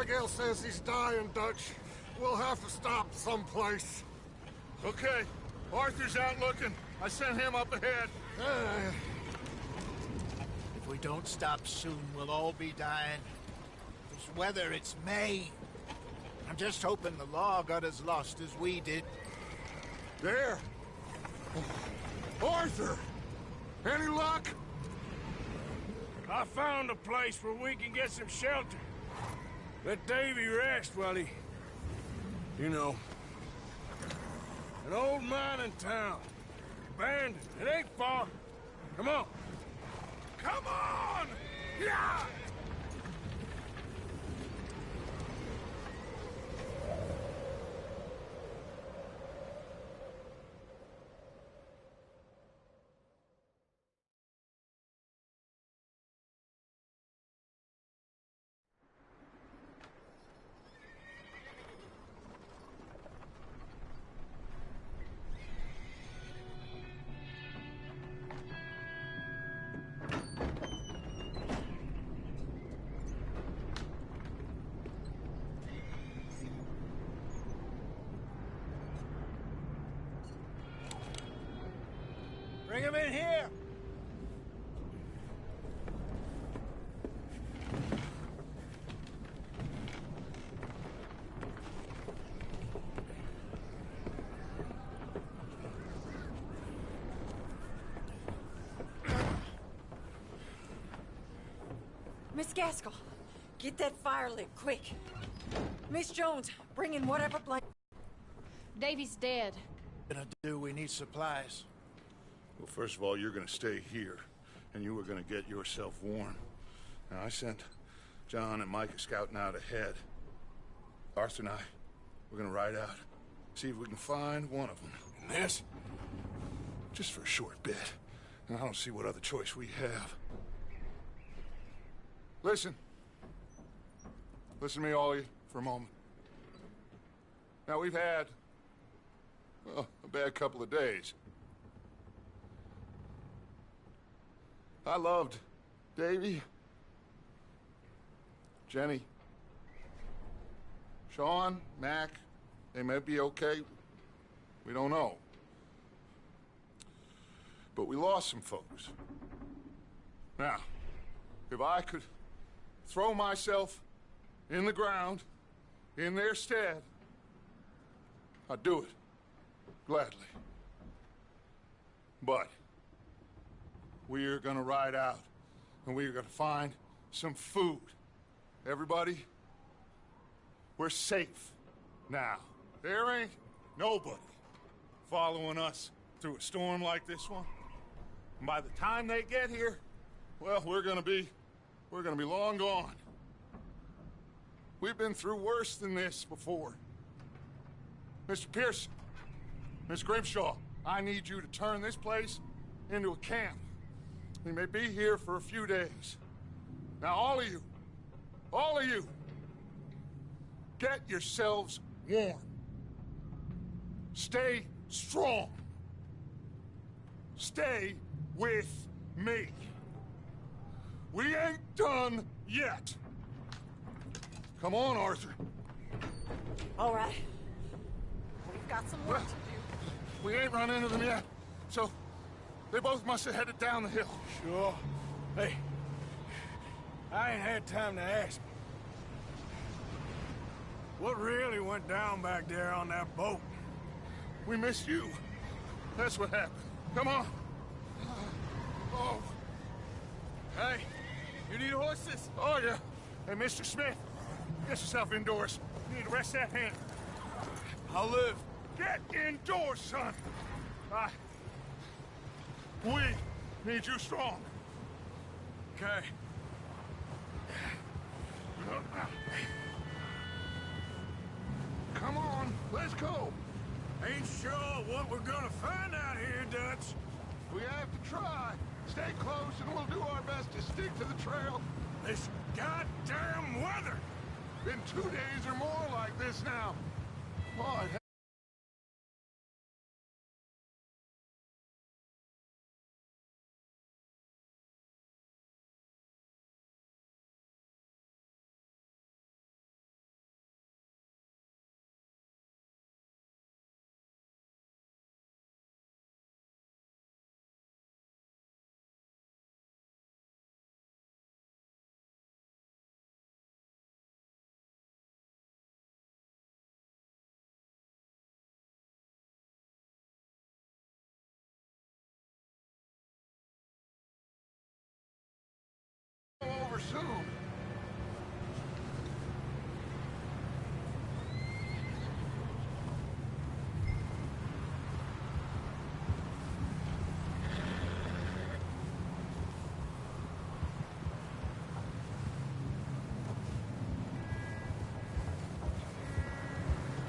Abigail says he's dying, Dutch. We'll have to stop someplace. Okay. Arthur's out looking. I sent him up ahead. If we don't stop soon, we'll all be dying. This weather, it's May. I'm just hoping the law got as lost as we did. There! Arthur! Any luck? I found a place where we can get some shelter. Let Davy rest while he... You know. An old mining town. Abandoned. It ain't far. Come on. Come on! Yeah! Bring him in here! Miss Gaskell, get that fire lit, quick. Miss Jones, bring in whatever blanket. Davy's dead. Gonna do, we need supplies. Well, first of all, you're gonna stay here, and you were gonna get yourself warm. Now, I sent John and Micah scouting out ahead. Arthur and I, we're gonna ride out, see if we can find one of them. And this? Just for a short bit. And I don't see what other choice we have. Listen. Listen to me, all of you, for a moment. Now, we've had, well, a bad couple of days. I loved Davy, Jenny, Sean, Mac. They may be okay. We don't know. But we lost some folks. Now, if I could throw myself in the ground in their stead, I'd do it gladly. But we're gonna ride out, and we're gonna find some food. Everybody, we're safe now. There ain't nobody following us through a storm like this one. And by the time they get here, well, we're gonna be long gone. We've been through worse than this before. Mr. Pearson, Miss Grimshaw, I need you to turn this place into a camp. We may be here for a few days. Now, all of you, get yourselves warm. Stay strong. Stay with me. We ain't done yet. Come on, Arthur. All right. We've got some work to do. We ain't run into them yet, so they both must have headed down the hill. Sure. Hey, I ain't had time to ask. What really went down back there on that boat? We missed you. That's what happened. Come on. Oh. Hey, you need horses? Oh, yeah. Hey, Mr. Smith, get yourself indoors. You need to rest that hand. I'll live. Get indoors, son. We need you strong. Okay. Come on, let's go. Ain't sure what we're gonna find out here, Dutch. We have to try. Stay close and we'll do our best to stick to the trail. This goddamn weather! Been 2 days or more like this now. Boy, soon.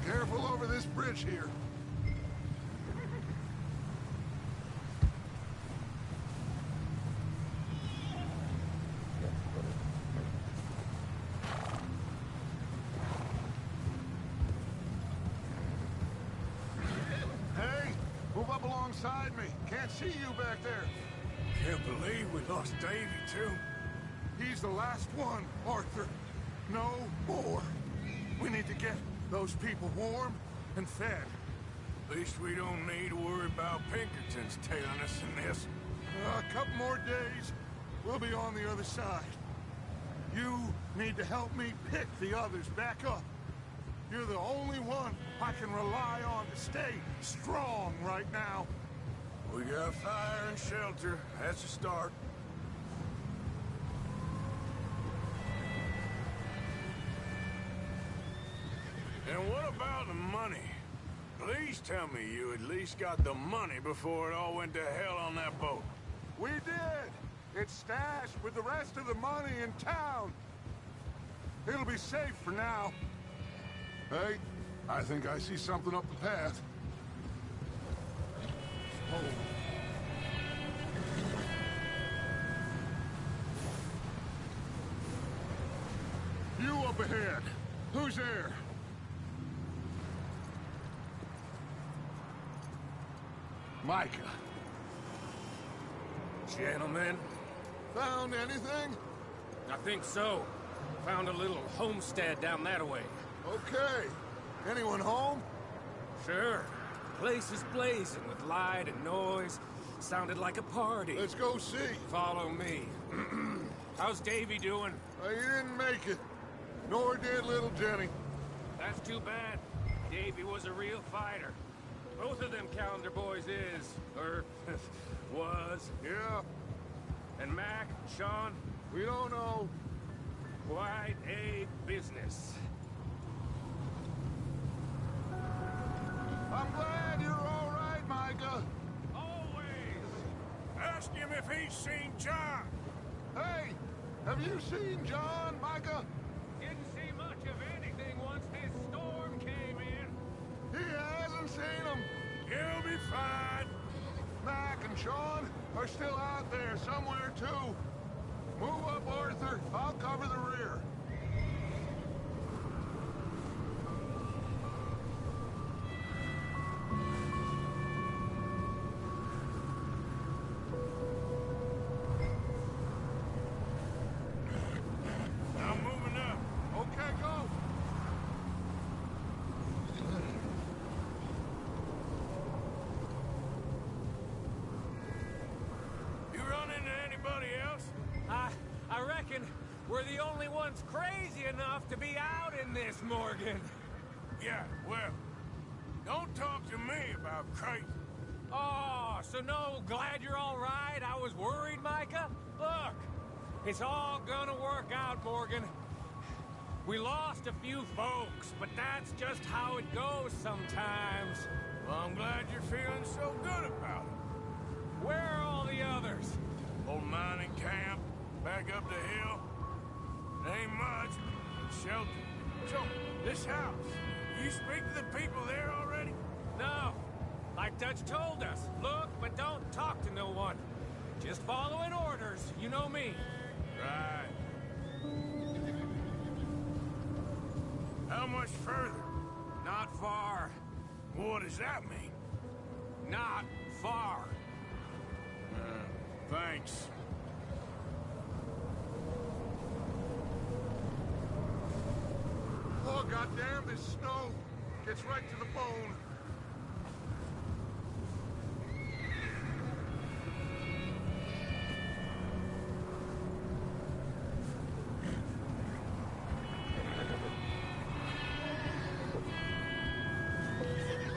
Careful over this bridge here. Hey, move up alongside me. Can't see you back there. Can't believe we lost Davy, too. He's the last one, Arthur. No more. We need to get those people warm and fed. At least we don't need to worry about Pinkertons tailing us in this. A couple more days, we'll be on the other side. You need to help me pick the others back up. You're the only one I can rely on to stay strong right now. We got fire and shelter. That's a start. And what about the money? Please tell me you at least got the money before it all went to hell on that boat. We did! It's stashed with the rest of the money in town. It'll be safe for now. Hey, I think I see something up the path. You up ahead. Who's there? Micah. Gentlemen, Found anything? I think so. Found a little homestead down that way. Okay. Anyone home? Sure. Place is blazing with light and noise. Sounded like a party. Let's go see. Follow me. How's Davy doing? He didn't make it. Nor did little Jenny. That's too bad. Davy was a real fighter. Both of them Calendar boys is, or was. Yeah, And Mac, Sean, we don't know. quite a business. I'm glad you're all right, Micah. Always! Ask him if he's seen John. Hey, have you seen John, Micah? Didn't see much of anything once this storm came in. He hasn't seen him. He'll be fine. Mac and Sean are still out there somewhere, too. Move up, Arthur. I'll cover the rear. I'm moving up. Okay, go. You run into anybody else? I reckon we're the only ones crazy enough to be out in this, Morgan. Yeah, well, don't talk to me about crazy. Oh, so no, glad you're all right. I was worried, Micah. Look, it's all gonna work out, Morgan. We lost a few folks, but that's just how it goes sometimes. Well, I'm glad you're feeling so good about it. Where are all the others? Old mining camp, back up the hill. Ain't much, but shelter. So, this house, you speak to the people there already? No. Like Dutch told us, look, but don't talk to no one. Just following orders, you know me. Right. How much further? Not far. What does that mean? Not far. Thanks. Oh, goddamn, this snow gets right to the bone.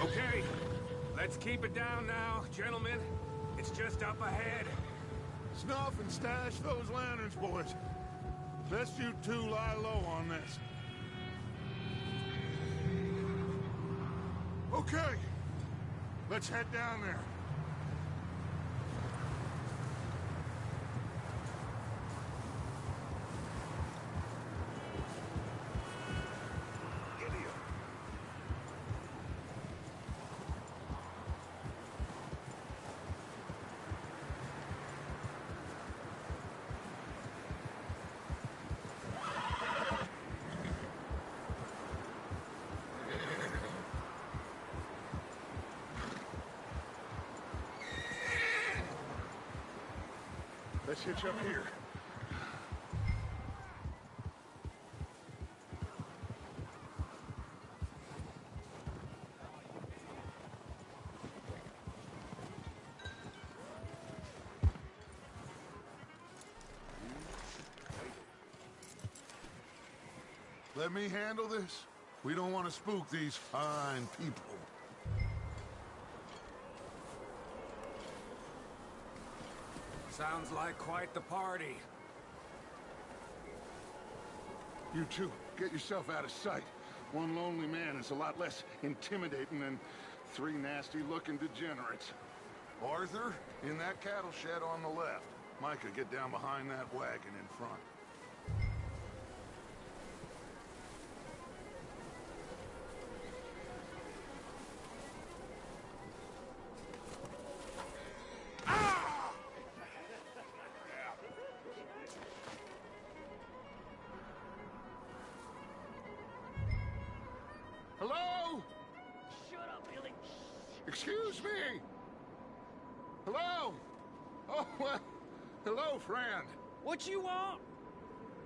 Okay, let's keep it down now, gentlemen. It's just up ahead. Snuff and stash those lanterns, boys. Best you two lie low on this. Okay. Let's head down there. Let's hitch up here. Let me handle this. We don't want to spook these fine people. Sounds like quite the party. You two, get yourself out of sight. One lonely man is a lot less intimidating than three nasty-looking degenerates. Arthur, in that cattle shed on the left. Micah, get down behind that wagon in front. Hello? Shut up, Billy. Excuse me? Hello? Oh, well, hello, friend. What you want?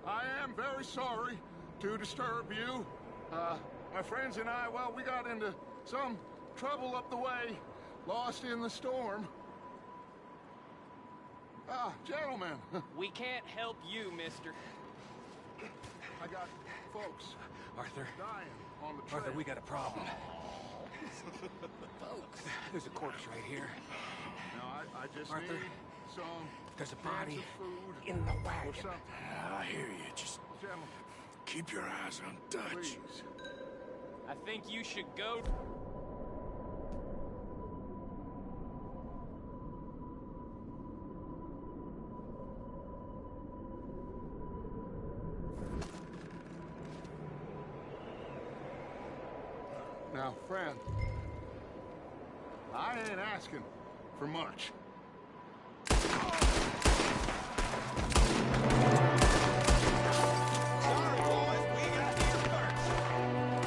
I am very sorry to disturb you. My friends and I, well, we got into some trouble up the way, lost in the storm. Gentlemen, We can't help you, mister. I got folks Arthur, dying on the trail. Arthur, we got a problem. There's a corpse right here. Now, I just Arthur, need some there's a cans body of food in the or wagon. something. I hear you. Just Gentlemen, keep your eyes on Dutch. please. I think you should go. Now, friend, I ain't asking for much. Sorry, boys, we got here first.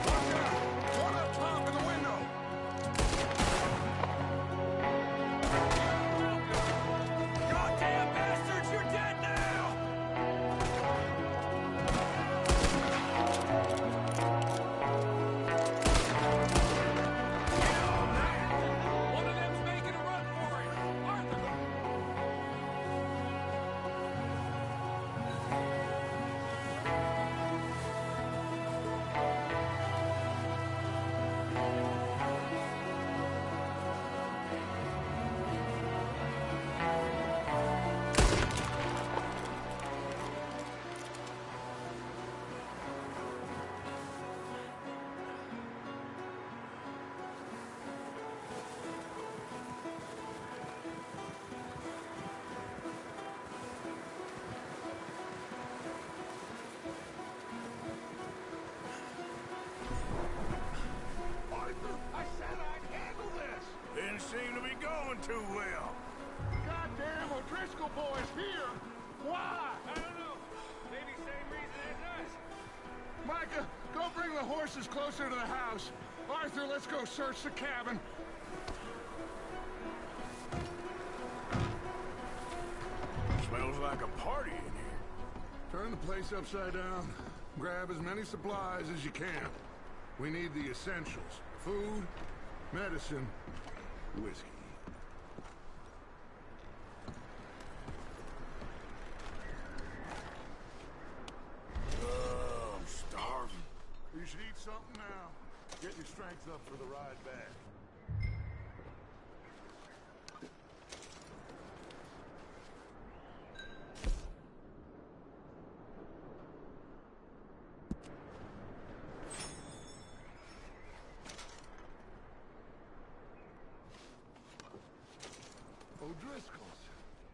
Watch out! One up top in the window! Goddamn bastards, you're dead now! One of them's making a run for it. Arthur! Arthur, I said I'd handle this! Didn't seem to be going too well. Goddamn O'Driscoll boys here! Why? I don't know. Maybe same reason as us. Micah, go bring the horses closer to the house. Arthur, let's go search the cabin. Smells like a party in here. Turn the place upside down. Grab as many supplies as you can. We need the essentials. Food, medicine, whiskey. I'm starving. You should eat something now. Get your strength up for the ride back. O'Driscolls.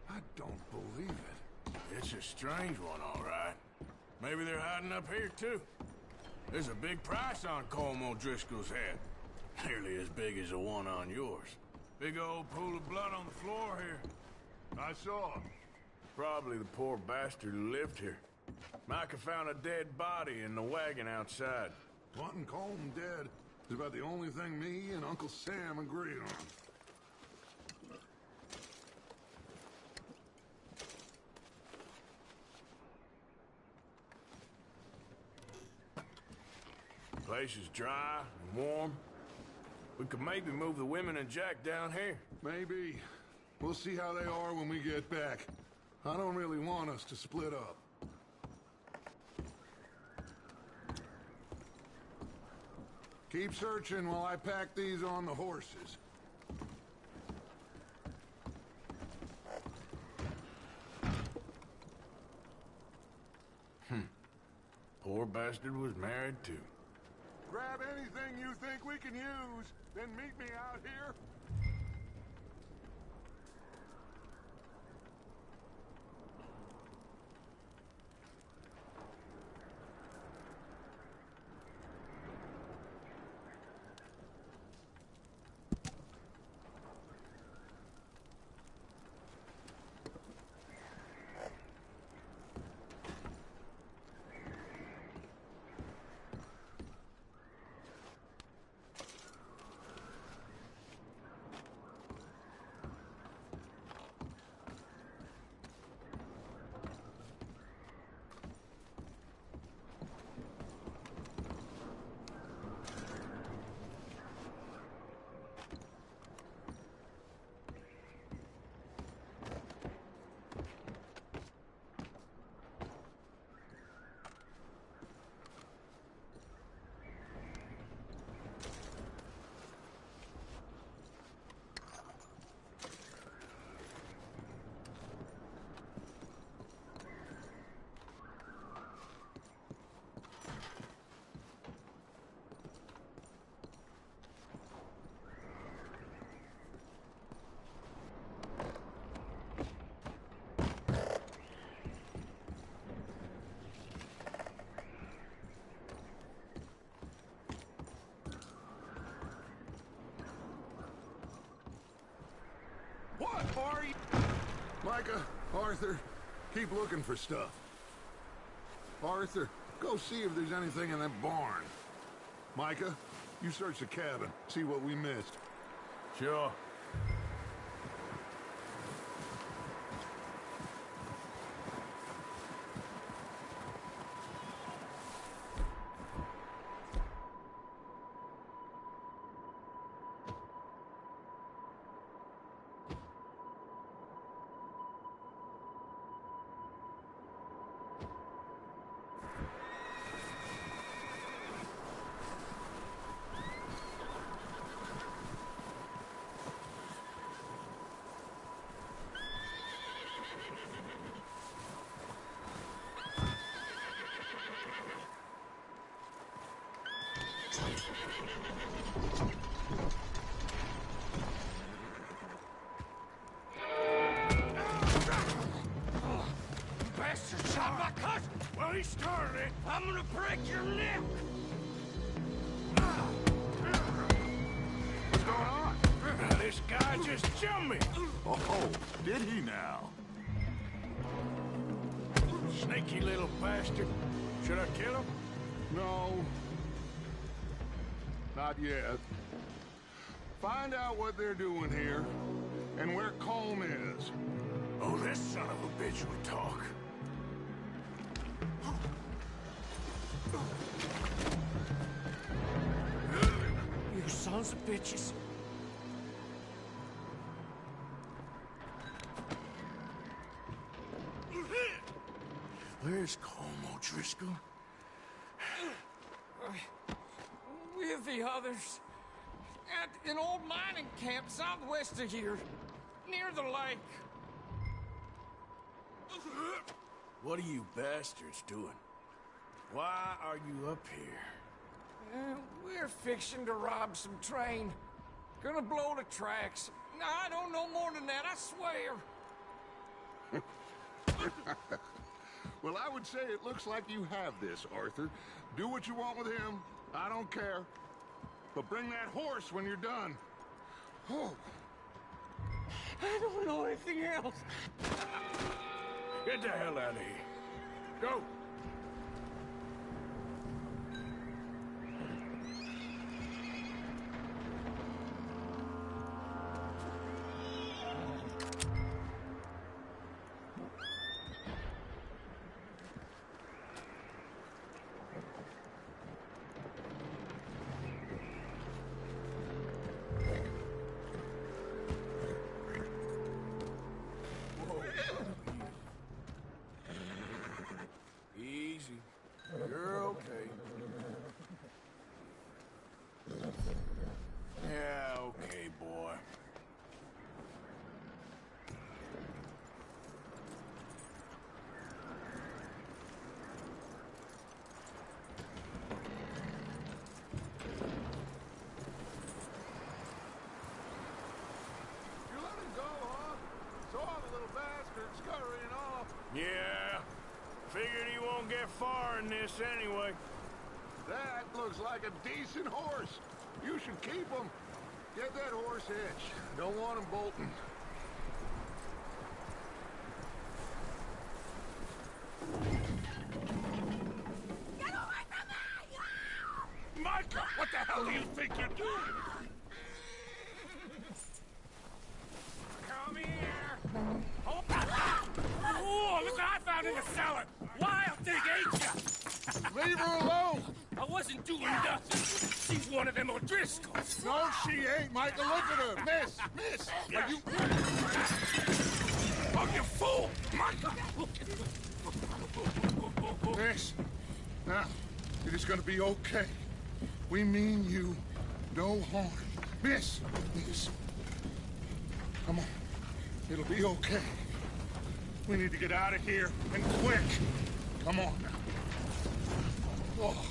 I don't believe it. It's a strange one, all right. Maybe they're hiding up here, too. There's a big price on Colm O'Driscoll's head. Nearly as big as the one on yours. Big old pool of blood on the floor here. I saw. Probably the poor bastard who lived here. Micah found a dead body in the wagon outside. Wanting Colm dead is about the only thing me and Uncle Sam agree on. Place is dry and warm. We could maybe move the women and Jack down here. Maybe. We'll see how they are when we get back. I don't really want us to split up. Keep searching while I pack these on the horses. Poor bastard was married too. Grab anything you think we can use, then meet me out here. What are you? Micah, Arthur, keep looking for stuff. Arthur, go see if there's anything in that barn. Micah, you search the cabin, see what we missed. Sure. Bastard shot my cousin! Well, he started it. I'm gonna break your neck! What's going on? This guy just jumped me! Oh, did he now? Sneaky little bastard. Should I kill him? No. Not yet. Find out what they're doing here, and where Colm is. Oh, this son of a bitch would talk. You sons of bitches. Where's Colm O'Driscoll? With the others. At an old mining camp southwest of here. Near the lake. What are you bastards doing? Why are you up here? We're fixing to rob some train. Gonna blow the tracks. I don't know more than that, I swear. Well, I would say it looks like you have this, Arthur. Do what you want with him. I don't care. But bring that horse when you're done. Oh. I don't know anything else. Get the hell out of here. Go. Easy. You're okay. Yeah, okay, boy. You let him go, huh? Saw the little bastard scurrying off. Yeah. Figured he won't get far in this anyway. That looks like a decent horse. You should keep him. Get that horse hitched. Don't want him bolting. Get away from me! Micah, what the hell do you think you're doing? Come here. Oh, look what I found in the cellar. Wild thing, ain't ya? Leave her alone. I wasn't doing nothing. She's one of them O'Driscolls. No, she ain't, Micah. Look at her. Miss. Are you... Oh, you fool! Micah! Miss. Now, it is gonna be okay. We mean you no harm. Miss. Come on. It'll be okay. We need to get out of here, and quick. Come on now. Oh.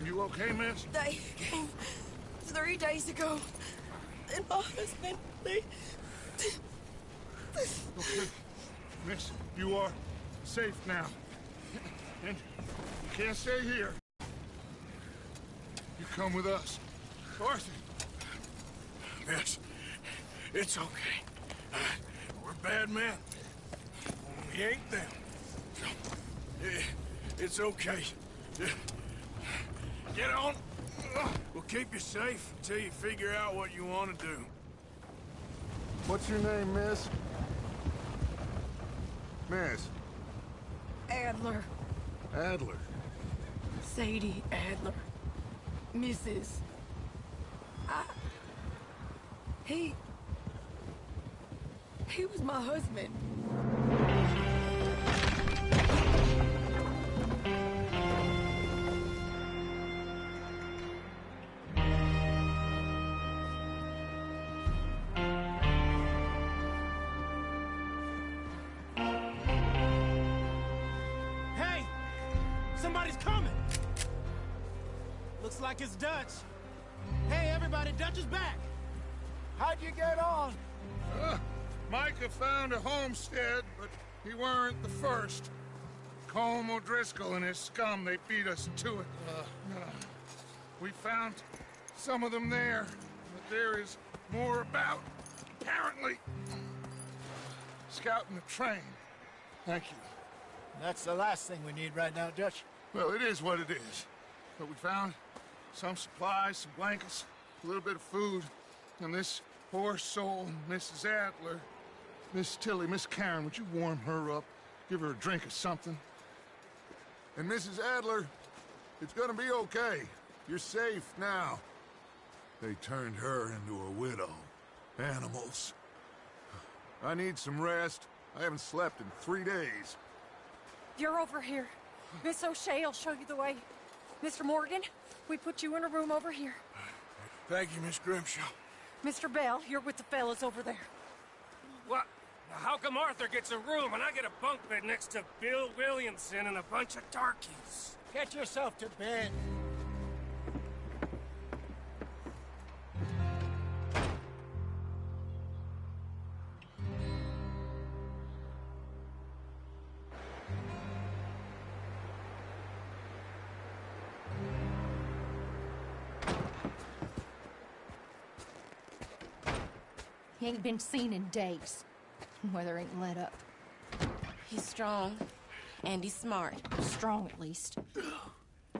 You okay, miss? They came 3 days ago. And my husband, they... Okay. Miss, you are safe now. And you can't stay here. You come with us. Arthur. Miss, it's okay. We're bad men. We ain't them. It's okay. Get on. We'll keep you safe until you figure out what you want to do. What's your name, miss? Miss. Adler. Adler. Sadie Adler. Mrs. He was my husband. Hey! Somebody's coming! Looks like it's Dutch. Hey, everybody, Dutch is back! How'd you get on? Micah found a homestead, but he weren't the first. Colm O'Driscoll and his scum, they beat us to it. We found some of them there, but there is more about, apparently. Scouting the train. Thank you. That's the last thing we need right now, Dutch. Well, it is what it is. But we found some supplies, some blankets, a little bit of food, and this poor soul, Mrs. Adler, Miss Tilly, Miss Karen, would you warm her up? Give her a drink or something? And Mrs. Adler, it's gonna be okay. You're safe now. They turned her into a widow. Animals. I need some rest. I haven't slept in 3 days. You're over here. Miss O'Shea will show you the way. Mr. Morgan, we put you in a room over here. Thank you, Miss Grimshaw. Mr. Bell, you're with the fellas over there. What? How come Arthur gets a room and I get a bunk bed next to Bill Williamson and a bunch of darkies? Get yourself to bed. He ain't been seen in days. Weather ain't let up. He's strong, and he's smart. Strong, at least.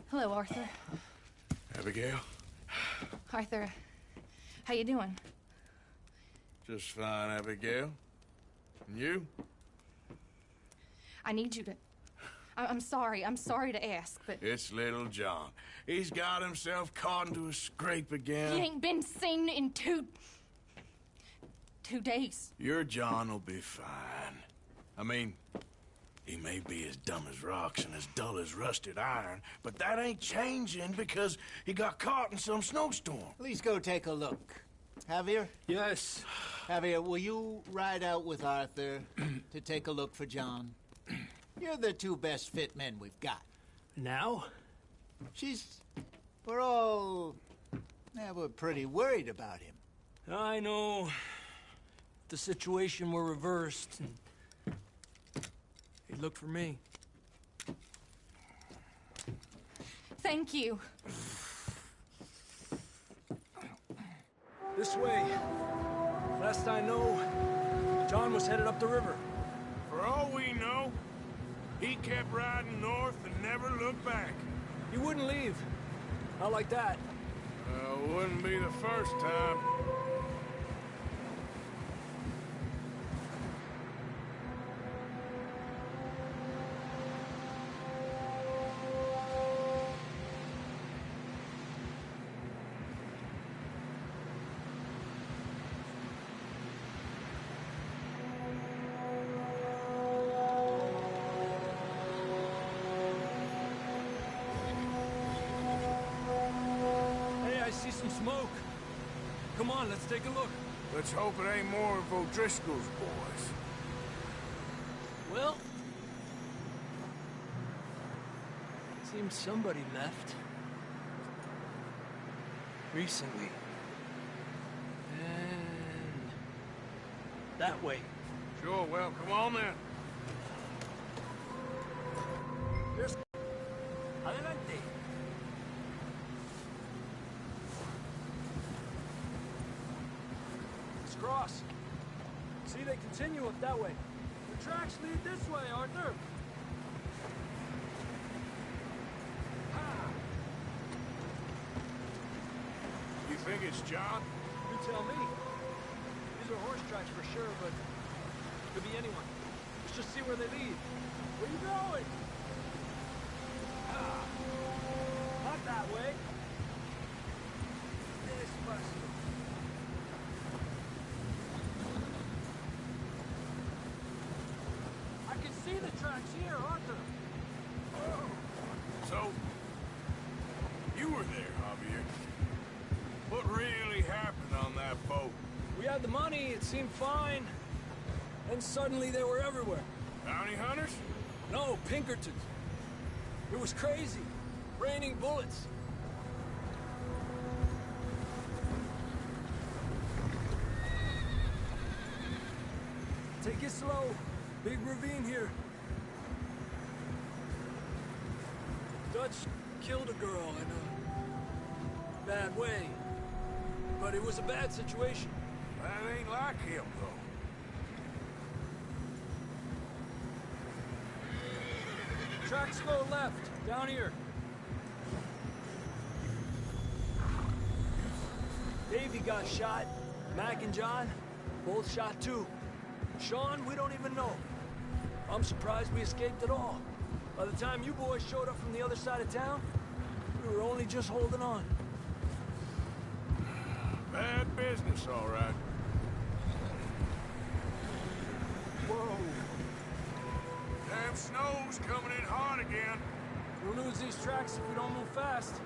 Hello, Arthur. Abigail? Arthur, how you doing? Just fine, Abigail. And you? I need you to... I'm sorry to ask, but... It's little John. He's got himself caught into a scrape again. He ain't been seen in two days. Your John will be fine. I mean, he may be as dumb as rocks and as dull as rusted iron, but that ain't changing because he got caught in some snowstorm. Please go take a look. Javier? Yes. Javier, will you ride out with Arthur to take a look for John? You're the two best fit men we've got. Now? We're pretty worried about him. I know. If the situation were reversed, and he'd look for me. Thank you. This way. Last I know, John was headed up the river. For all we know, he kept riding north and never looked back. He wouldn't leave. Not like that. Wouldn't be the first time. Some smoke. Come on, let's take a look. Let's hope it ain't more of O'Driscoll's boys. Well, seems somebody left. Recently. And that way. Sure, well, come on then. Here's... Adelante. Cross. See, they continue up that way. The tracks lead this way, Arthur. Ha! You think it's John? You tell me. These are horse tracks for sure, but could be anyone. Let's just see where they lead. Where you going? Ha! Not that way. This must. See the tracks here, Arthur. Oh. So, you were there, Javier. What really happened on that boat? We had the money, it seemed fine. Then suddenly they were everywhere. Bounty hunters? No, Pinkertons. It was crazy. Raining bullets. Take it slow. Big ravine here. Dutch killed a girl in a bad way. But it was a bad situation. That ain't like him, though. Tracks go left, down here. Davey got shot. Mac and John, both shot too. Sean, we don't even know. I'm surprised we escaped at all. By the time you boys showed up from the other side of town, we were only just holding on. Bad business, all right. Whoa. Damn snow's coming in hard again. We'll lose these tracks if we don't move fast.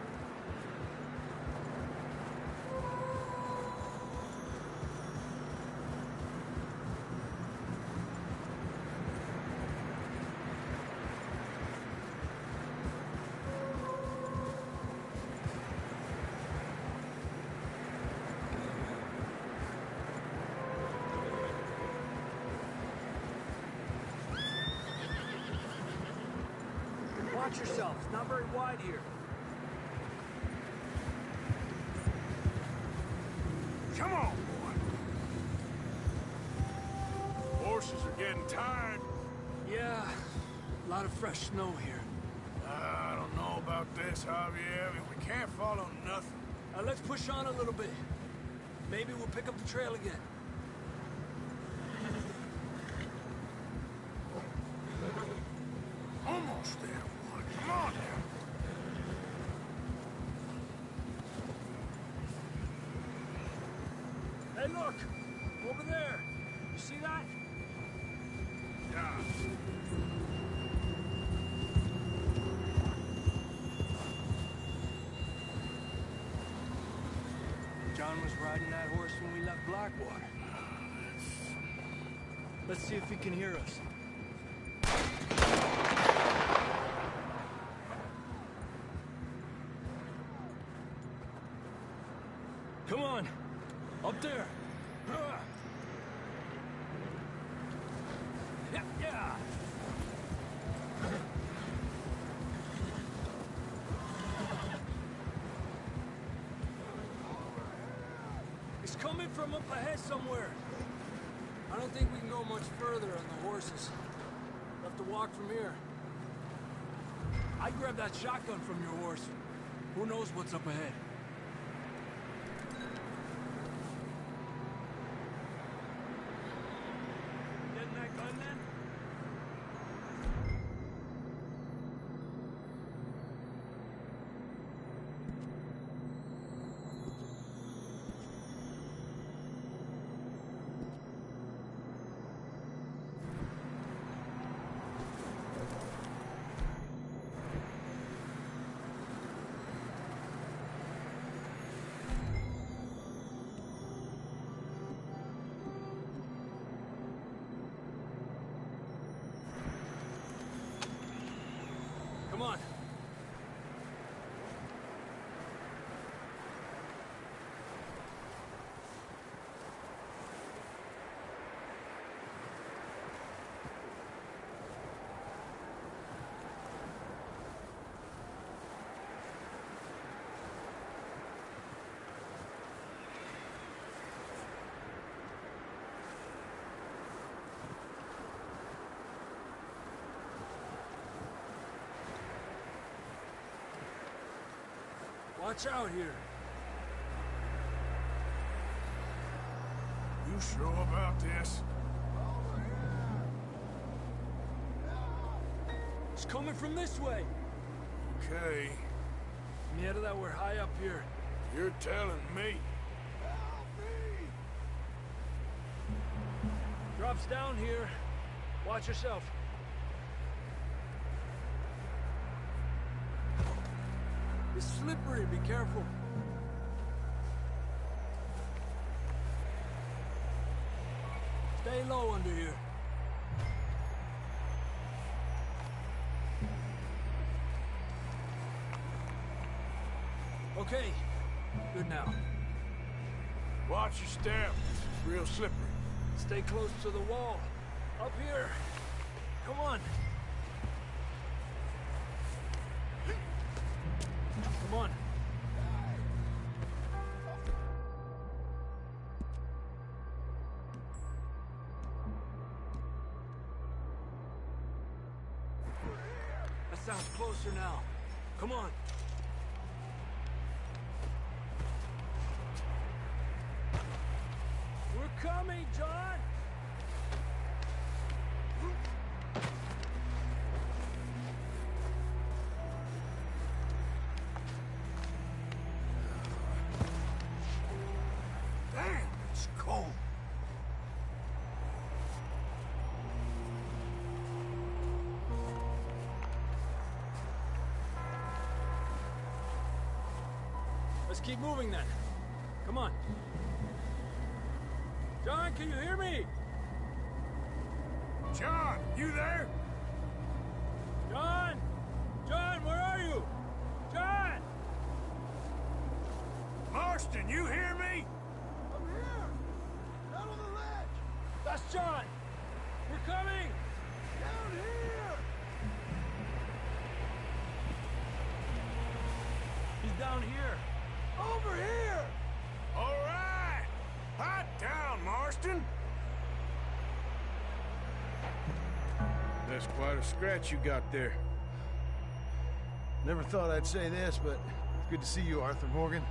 Watch yourself. It's not very wide here. Come on, boy. Getting tired? Yeah, a lot of fresh snow here. I don't know about this, Javier. We can't follow nothing. Let's push on a little bit. Maybe we'll pick up the trail again. Almost there, boy. Come on now. Hey, look! Over there! You see that? Yeah. John was riding that horse when we left Blackwater. Let's see if he can hear us. Come on! Up there! Yeah! It's coming from up ahead somewhere. I don't think we can go much further on the horses. We'll have to walk from here. I grabbed that shotgun from your horse. Who knows what's up ahead? Getting that gun then? Come on. Watch out here. You sure about this? It's coming from this way. Okay. Yeah, that we're high up here. You're telling me. Drops down here. Watch yourself. It's slippery, be careful. Stay low under here. Okay, good now. Watch your step. It's real slippery. Stay close to the wall. Up here. Come on. Come on. That sounds closer now. Come on. We're coming, John! Damn, it's cold. Let's keep moving then. Come on. John, can you hear me? John, you there? John! John, where are you? John! Marston, you hear me? I'm here! Down on the ledge! That's John! We're coming! Down here! He's down here. Over here! All right! Hot down, Marston! That's quite a scratch you got there. Never thought I'd say this, but it's good to see you, Arthur Morgan.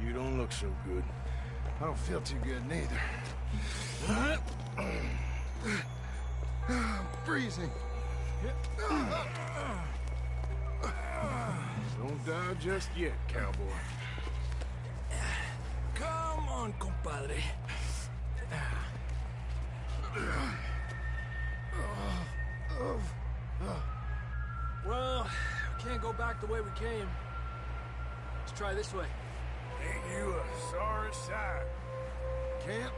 You don't look so good. I don't feel too good, neither. I'm freezing. Don't die just yet, cowboy. Come on, compadre. Well, we can't go back the way we came. Let's try this way. Ain't you a sorry sight? Can't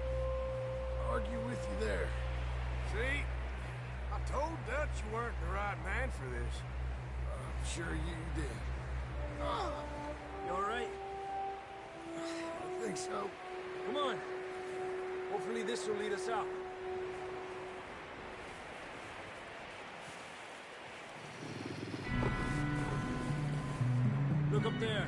argue with you there. See? I told Dutch you weren't the right man for this. I'm sure you did. You all right? I think so. Come on. Hopefully this will lead us out. Look up there.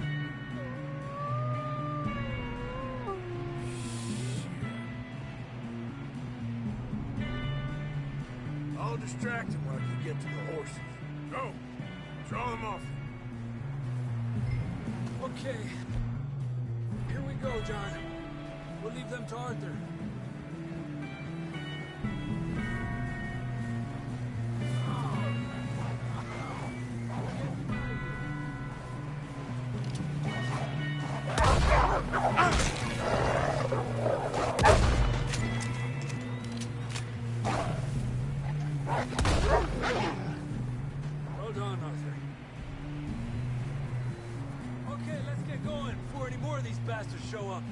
I'll distract him while you get to the horses. Go! Draw them off. Okay. Here we go, John. We'll leave them to Arthur. Well done, Arthur. Okay, let's get going before any more of these bastards show up.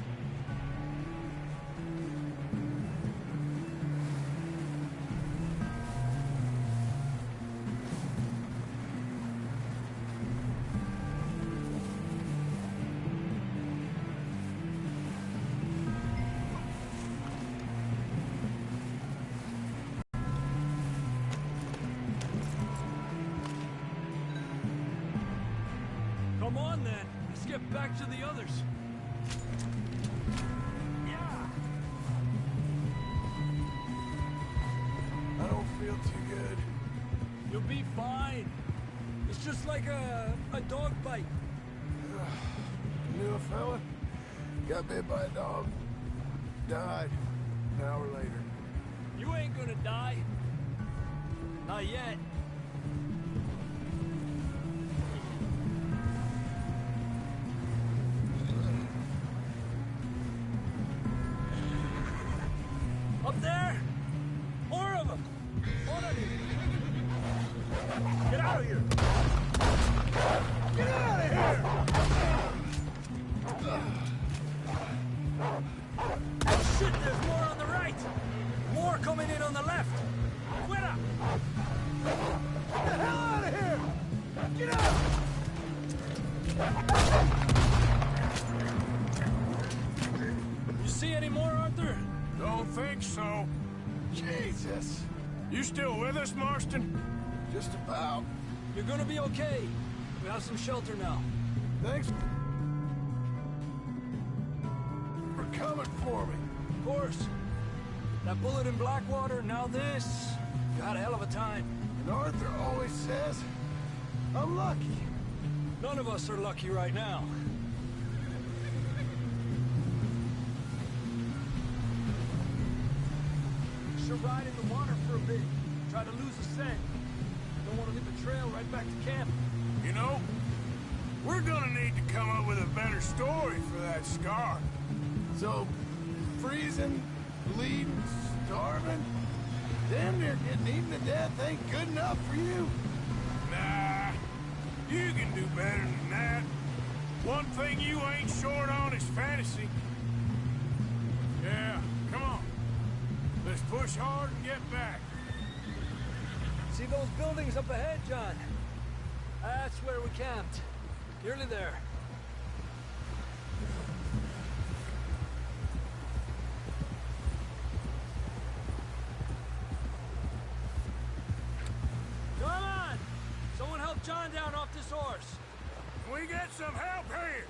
Come on, then. Let's get back to the others. Yeah. I don't feel too good. You'll be fine. It's just like a dog bite. Knew a fella? Got bit by a dog. Died an hour later. You ain't gonna die. Not yet. Up there! More of them! One of you! Get out of here! Get out of here! Shit, there's more on the right! More coming in on the left! Fuera! Get the hell out of here! Get out! You see any more, Arthur? Don't think so. Jesus! You still with us, Marston? Just about. You're gonna be okay. We have some shelter now. Thanks for coming for me. Of course. That bullet in Blackwater, now this. You had a hell of a time. And Arthur always says, I'm lucky. None of us are lucky right now. We should ride in the water for a bit. Try to lose the scent. Don't want to hit the trail right back to camp. You know, we're gonna need to come up with a better story for that scar. So, freezing, bleeding, starving, damn near getting eaten to death ain't good enough for you. Nah, you can do better than that. One thing you ain't short on is fantasy. Yeah, come on. Let's push hard and get back. See those buildings up ahead, John? That's where we camped. Nearly there. Come on! Someone help John down off this horse. Can we get some help here?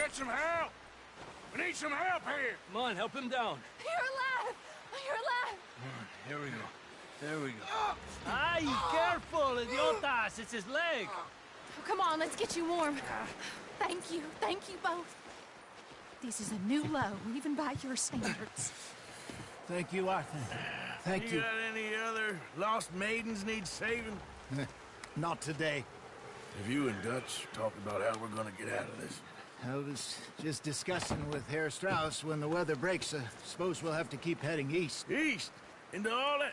get some help! We need some help here! Come on, help him down. You're alive! You're alive! Here we go. There we go. Ay, careful, idiotas! It's his leg! Oh, come on, let's get you warm. Thank you both. This is a new low, even by your standards. Thank you, Arthur. Thank you. You got any other lost maidens need saving? Not today. Have you and Dutch talked about how we're gonna get out of this? I was just discussing with Herr Strauss when the weather breaks. Suppose we'll have to keep heading east. East? Into all that...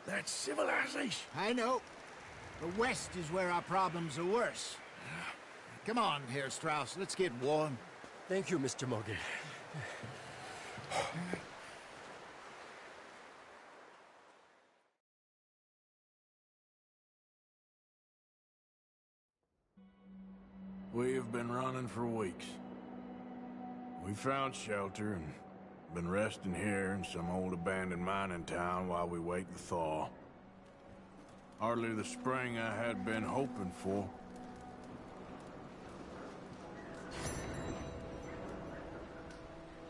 That's civilization. I know. The west is where our problems are worse. Come on, Herr Strauss. Let's get warm. Thank you, Mr. Morgan. We have been running for weeks. We found shelter and been resting here in some old abandoned mining town while we wait the thaw. Hardly the spring I had been hoping for.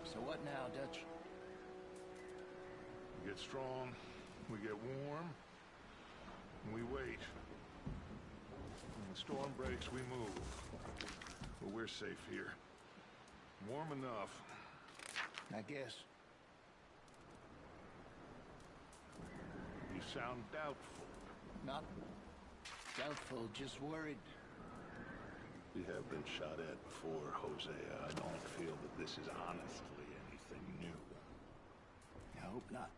So what now, Dutch? We get strong, we get warm, and we wait. When the storm breaks, we move. But we're safe here. Warm enough. I guess. You sound doubtful. Not doubtful, just worried. We have been shot at before, Hosea. I don't feel that this is honestly anything new. I hope not.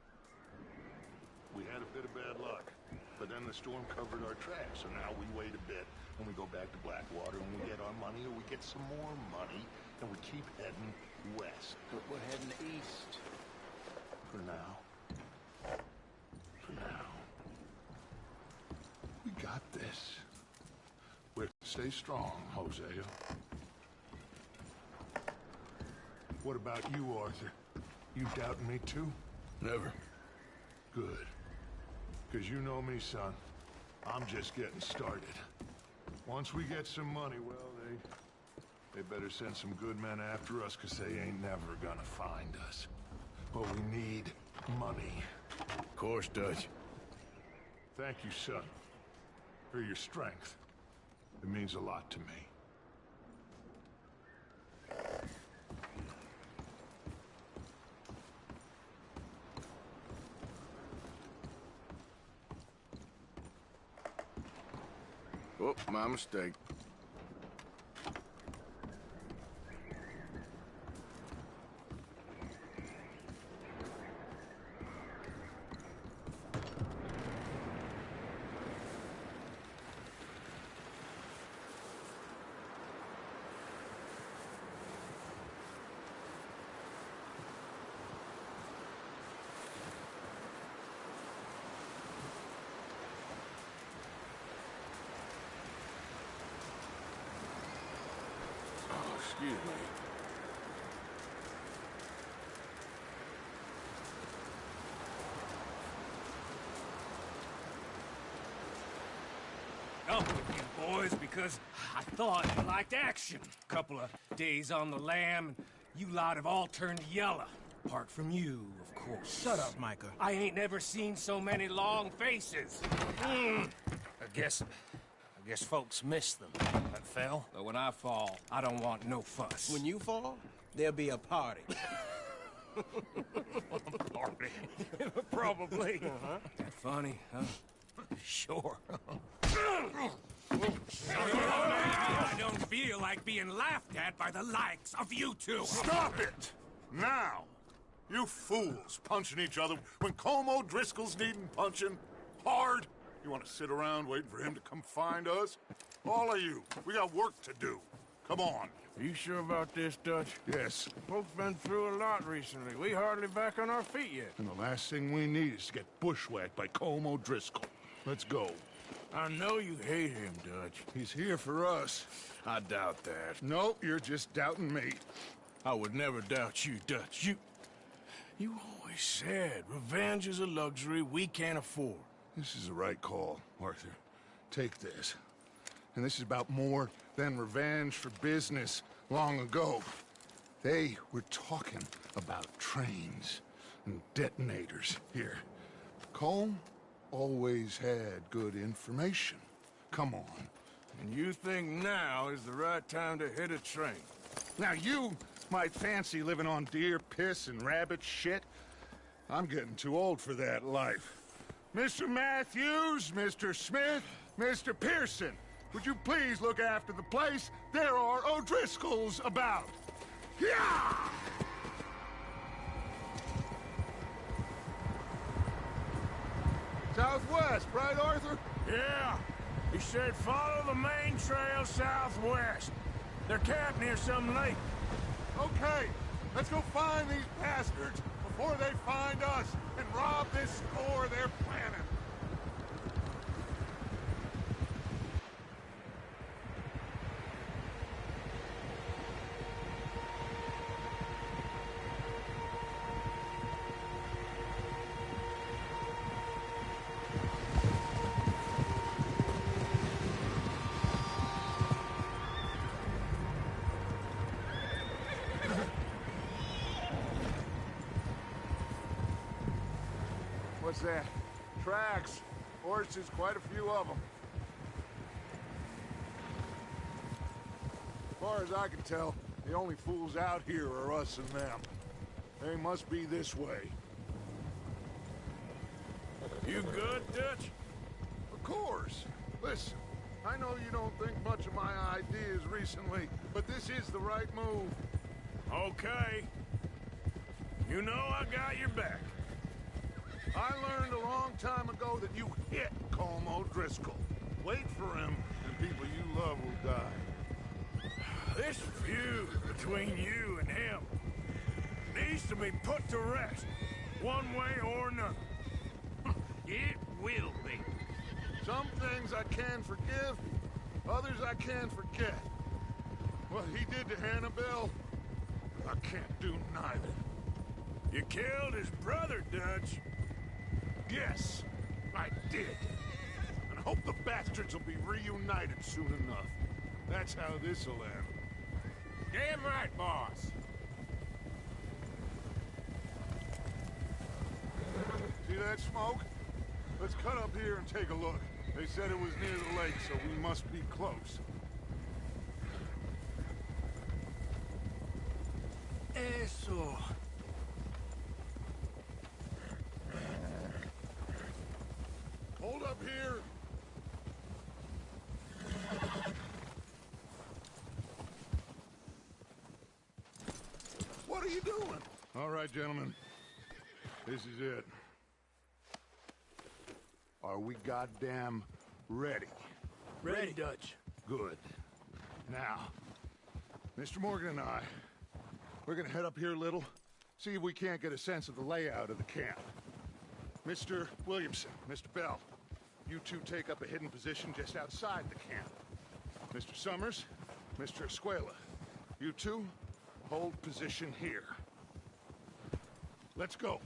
We had a bit of bad luck, but then the storm covered our tracks, so now we wait a bit, and we go back to Blackwater, and we get our money, or we get some more money, and we keep heading west. But we're heading east. For now. For now. We got this. Stay strong, Hosea. What about you, Arthur? You doubting me too? Never. Good. Because you know me, son. I'm just getting started. Once we get some money, well, they better send some good men after us, because they ain't never gonna find us. But we need money. Of course, Dutch. Thank you, son. For your strength. It means a lot to me. Oh, my mistake. Excuse me. Up with you boys because I thought you liked action. Couple of days on the lam, and you lot have all turned yellow. Apart from you, of course. Shut up, Micah. I ain't never seen so many long faces. I guess folks miss them. That fell. But when I fall, I don't want no fuss. When you fall, there'll be a party. Party? Probably. That funny, huh? Sure. I don't feel like being laughed at by the likes of you two. Stop it! Now! You fools punching each other when Colm O'Driscoll's needing punching. Hard! You want to sit around waiting for him to come find us? All of you, we got work to do. Come on. Are you sure about this, Dutch? Yes. Folks been through a lot recently. We hardly back on our feet yet. And the last thing we need is to get bushwhacked by Colm O'Driscoll. Let's go. I know you hate him, Dutch. He's here for us. I doubt that. No, you're just doubting me. I would never doubt you, Dutch. You always said revenge is a luxury we can't afford. This is the right call, Arthur. Take this. And this is about more than revenge for business. long ago. They were talking about trains and detonators here. Colm always had good information. Come on. And you think now is the right time to hit a train? Now you might fancy living on deer piss and rabbit shit. I'm getting too old for that life. Mr. Matthews, Mr. Smith, Mr. Pearson, would you please look after the place? There are O'Driscolls about. Yeah! Southwest, right, Arthur? Yeah. He said follow the main trail southwest. They're camped near some lake. Okay, let's go find these bastards before they find us and rob this store they're planning. What's that? Tracks. Horses, quite a few of them. As far as I can tell, the only fools out here are us and them. They must be this way. You good, Dutch? Of course. Listen, I know you don't think much of my ideas recently, but this is the right move. Okay. You know I got your back. I learned a long time ago that you hit Colm O'Driscoll. Wait for him, and people you love will die. This feud between you and him needs to be put to rest, one way or another. It will be. Some things I can forgive, others I can't forget. What he did to Hannibal, I can't do neither. You killed his brother, Dutch. Yes, I did. And I hope the bastards will be reunited soon enough. That's how this'll end. Damn right, boss. See that smoke? Let's cut up here and take a look. They said it was near the lake, so we must be close. Eso. Hold up here. What are you doing? All right, gentlemen. This is it. Are we goddamn ready? Ready, Dutch. Good. Now, Mr. Morgan and I, we're gonna head up here a little, see if we can't get a sense of the layout of the camp. Mr. Williamson, Mr. Bell, you two take up a hidden position just outside the camp. Mr. Summers, Mr. Escuela, you two hold position here. Let's go.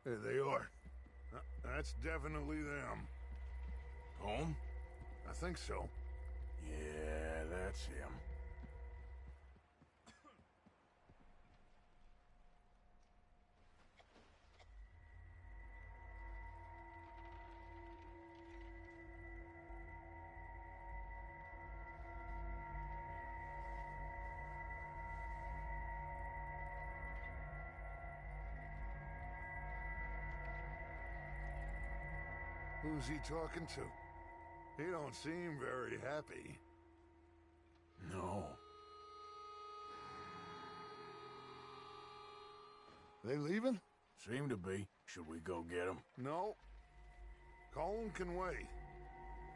There they are. That's definitely them. Home? I think so. Yeah, that's him. Who's he talking to? He don't seem very happy. No. They leaving? Seem to be. Should we go get them? No. Colm can wait.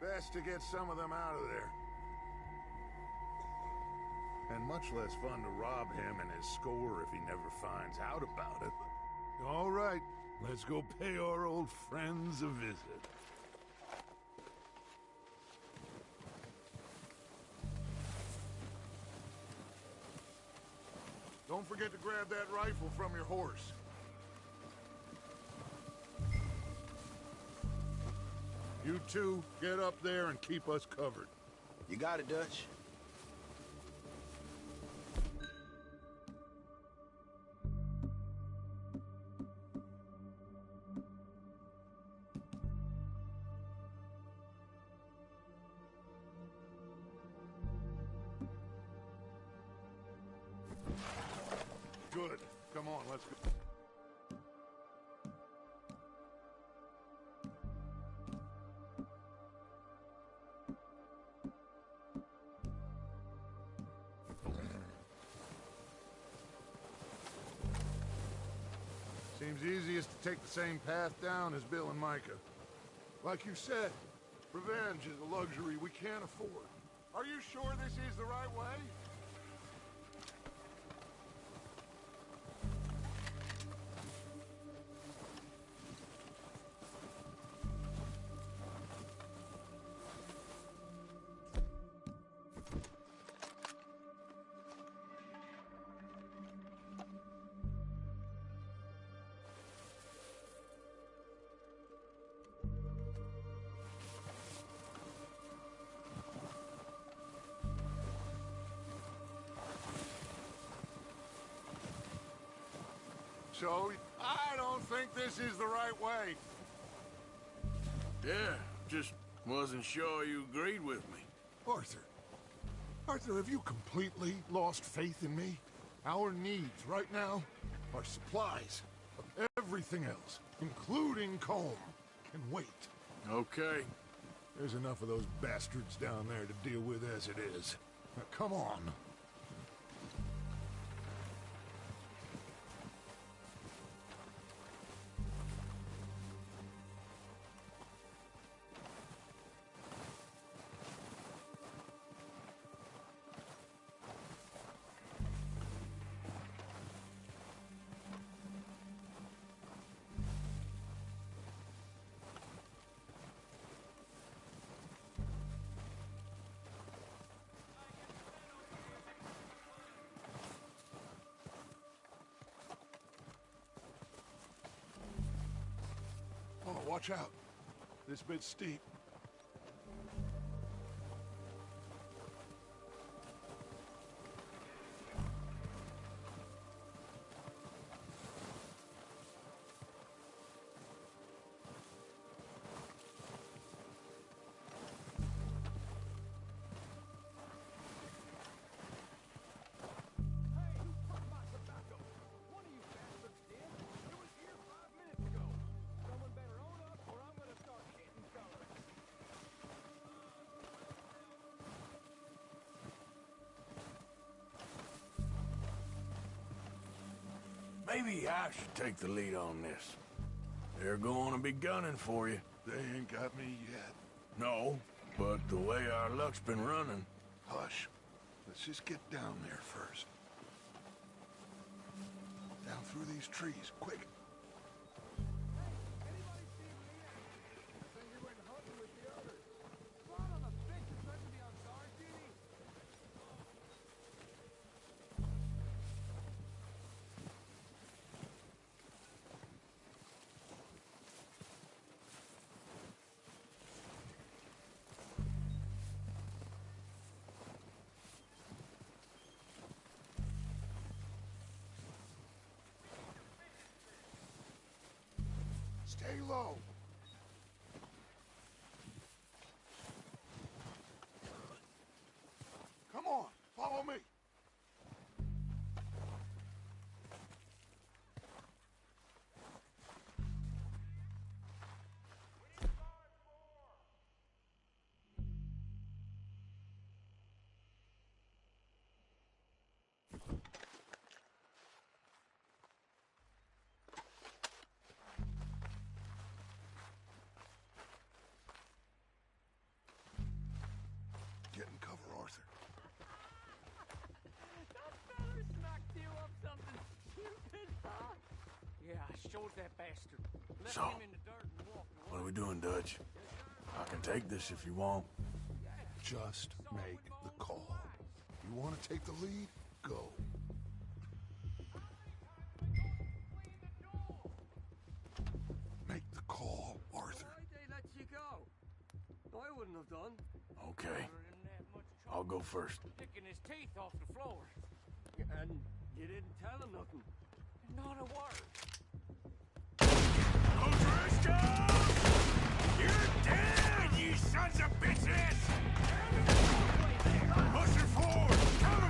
Best to get some of them out of there. And much less fun to rob him and his score if he never finds out about it. All right, let's go pay our old friends a visit. Don't forget to grab that rifle from your horse. You two, get up there and keep us covered. You got it, Dutch. Good. Come on, let's go. Seems easiest to take the same path down as Bill and Micah. Like you said, revenge is a luxury we can't afford. Are you sure this is the right way? So, I don't think this is the right way. Yeah, just wasn't sure you agreed with me. Arthur. Arthur, have you completely lost faith in me? Our needs right now are supplies. Everything else, including Colm, can wait. Okay. There's enough of those bastards down there to deal with as it is. Now, come on. Oh, watch out. This bit's steep. Maybe I should take the lead on this. They're going to be gunning for you. They ain't got me yet. No, but the way our luck's been running... Hush. Let's just get down there first. Down through these trees, quick. Stay low. Come on, follow me. shows that bastard. Left So, him in the dirt and walked away. What are we doing, Dutch? I can take this if you want. Just make the call. You want to take the lead? Go. Make the call, Arthur. Why'd they let you go? I wouldn't have done. Okay. I'll go first. Picking his teeth off the floor. And you didn't tell him nothing. Not a word. O'Driscoll! You're dead, you sons of bitches! Push her forward! Come!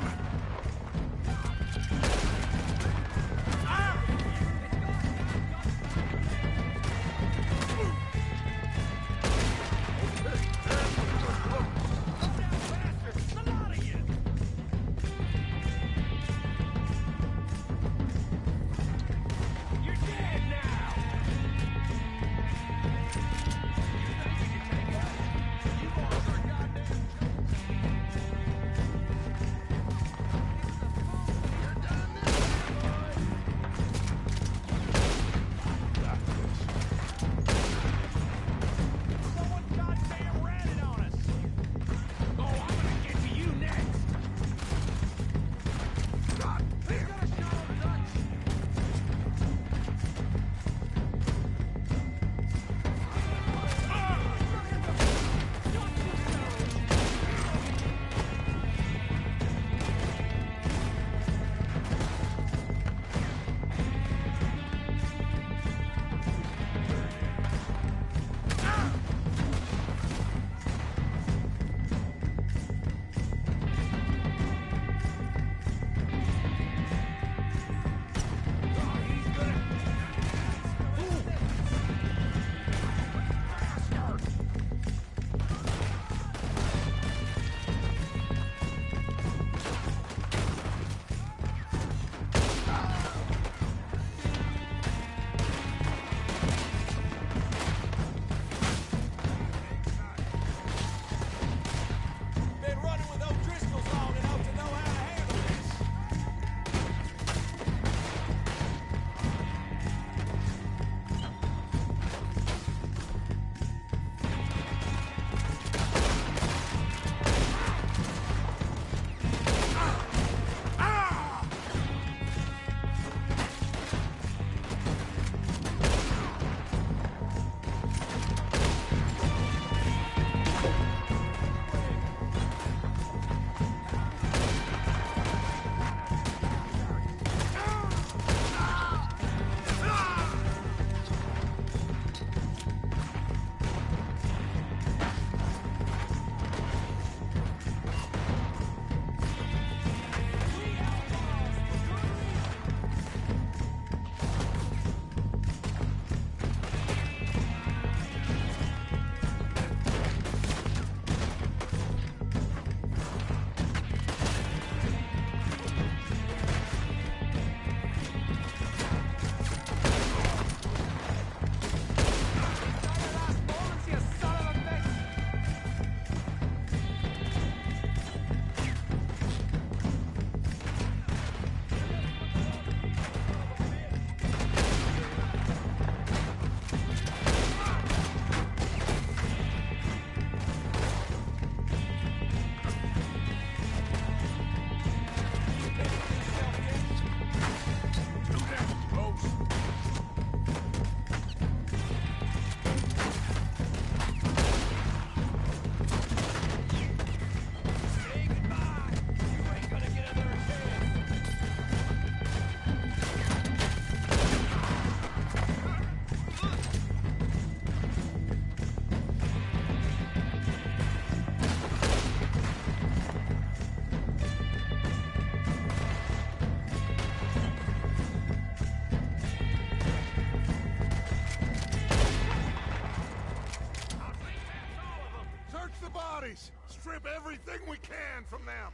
Strip everything we can from them!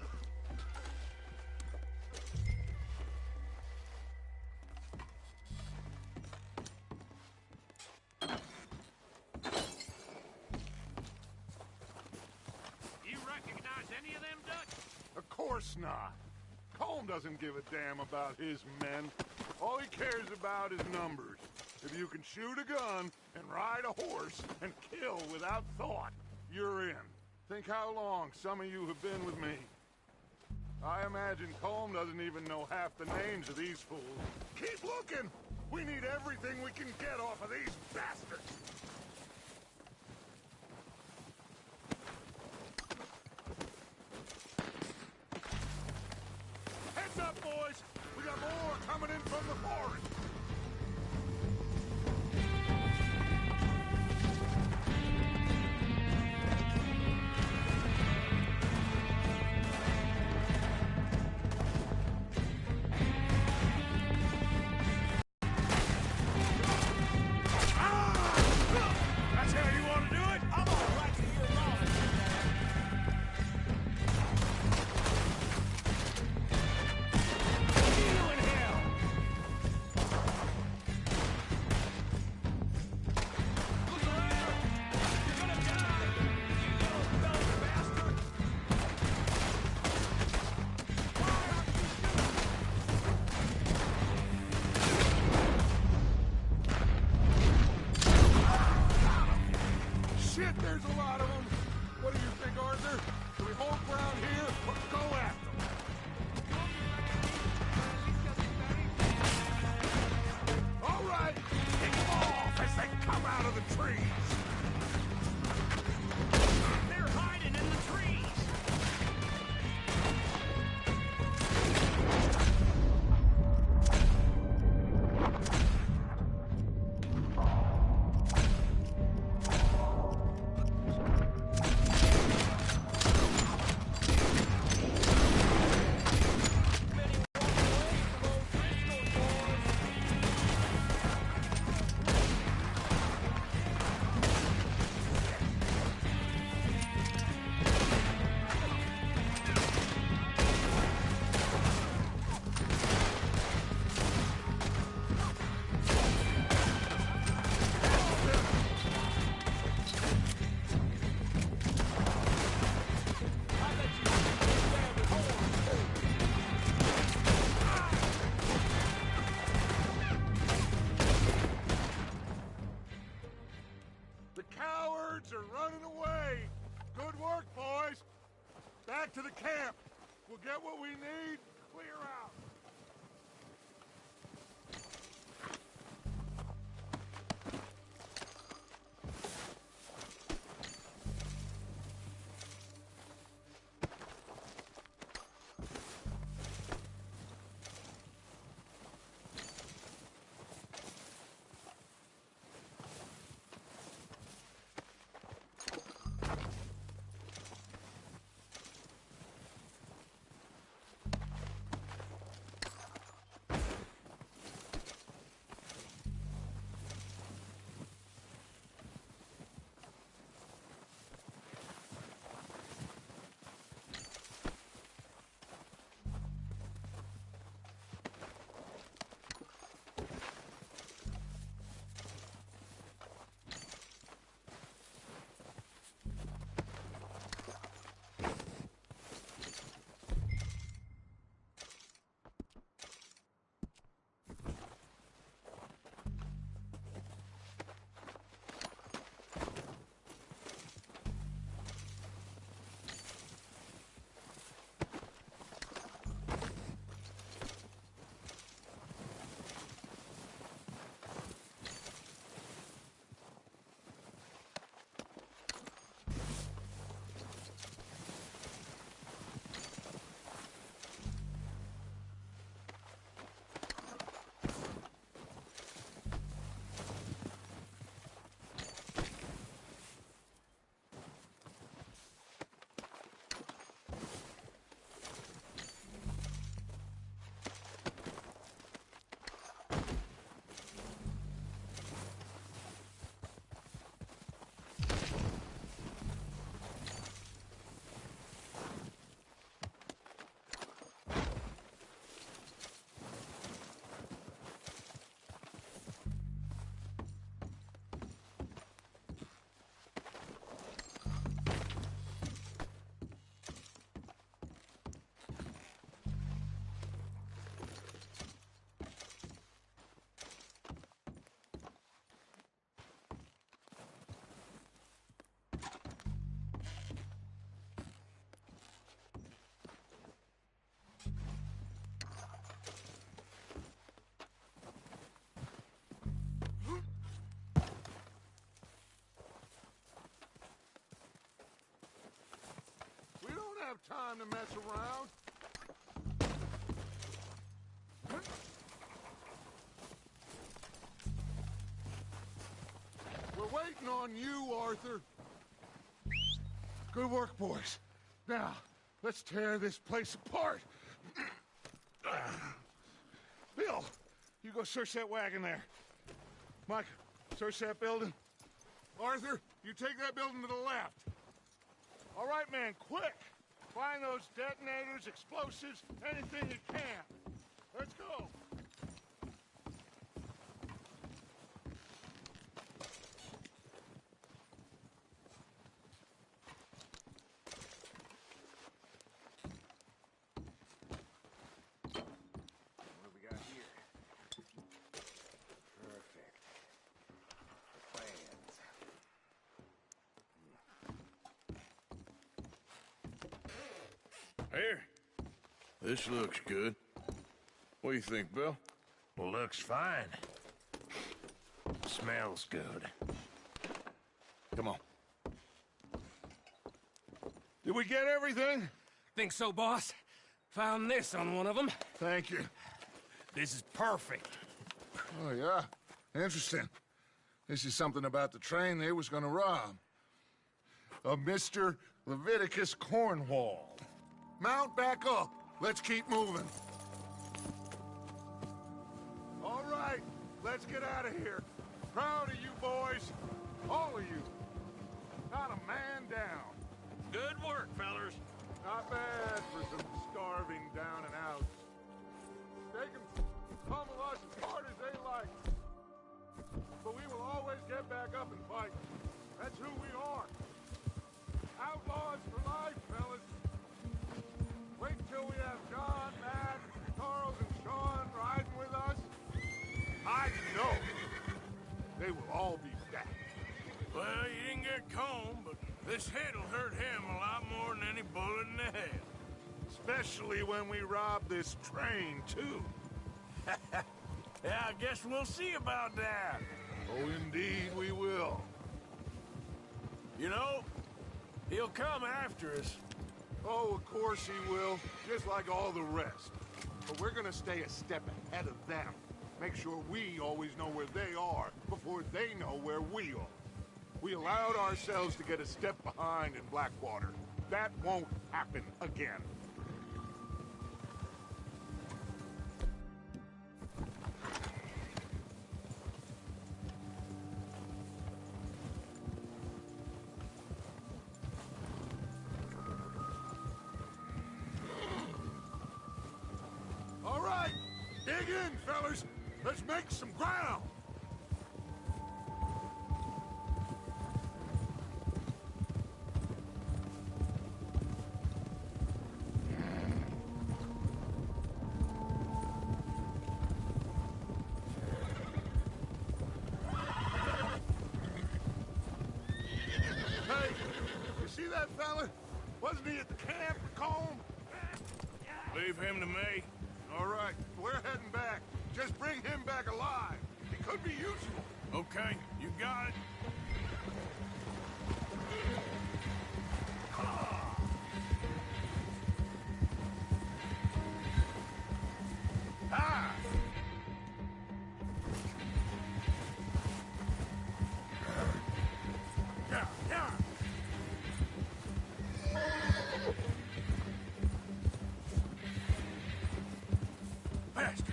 You recognize any of them, Dutch? Of course not. Colm doesn't give a damn about his men. All he cares about is numbers. If you can shoot a gun and ride a horse and kill without thought, you're in. Think how long some of you have been with me. I imagine Colm doesn't even know half the names of these fools. Keep looking! We need everything we can get off of these bastards! Heads up, boys! We got more coming in from the forest! That's how you want to do it? I'm all right to hear it all. You in hell! Look around! You're gonna die! You little dumb bastard! Shit, there's a lot of them! What do you think, Arthur? Do we hold ground here or go after them? All right, kick them off as they come out of the trees! They're hiding in the trees! The cowards are running away! Good work, boys! Back to the camp! We'll get what we need, clear out! have time to mess around. We're waiting on you, Arthur. Good work, boys. Now, let's tear this place apart. Bill, you go search that wagon there. Mike, search that building. Arthur, you take that building to the left. All right, man, quick. Find those detonators, explosives, anything you can. Let's go. What do we got here? Perfect. The plans. Here. This looks good. What do you think, Bill? Looks fine. Smells good. Come on. Did we get everything? Think so, boss. Found this on one of them. Thank you. This is perfect. Oh, yeah? Interesting. This is something about the train they was gonna rob. Of Mr. Leviticus Cornwall. Mount back up. Let's keep moving. All right, let's get out of here. Proud of you boys. All of you. Not a man down. Good work, fellers. Not bad for some starving down and outs. They can pummel us as hard as they like. But we will always get back up and fight. That's who we are. Outlaws for life, fellas. Wait till we have John, Matt, Charles, and Sean riding with us. I know they will all be back. Well, you didn't get Combe, but this hit'll hurt him a lot more than any bullet in the head. Especially when we rob this train, too. Yeah, I guess we'll see about that. Oh, indeed we will. You know, he'll come after us. Oh, of course he will, just like all the rest. But we're gonna stay a step ahead of them. Make sure we always know where they are before they know where we are. We allowed ourselves to get a step behind in Blackwater. That won't happen again. All right, dig in, fellas. Let's make some ground. Hey, you see that fella? Wasn't he at the camp with Combe? Leave him to me. All right, we're heading back. Just bring him back alive. He could be useful. Okay, you got it. Ah! Yeah, yeah. Bastards.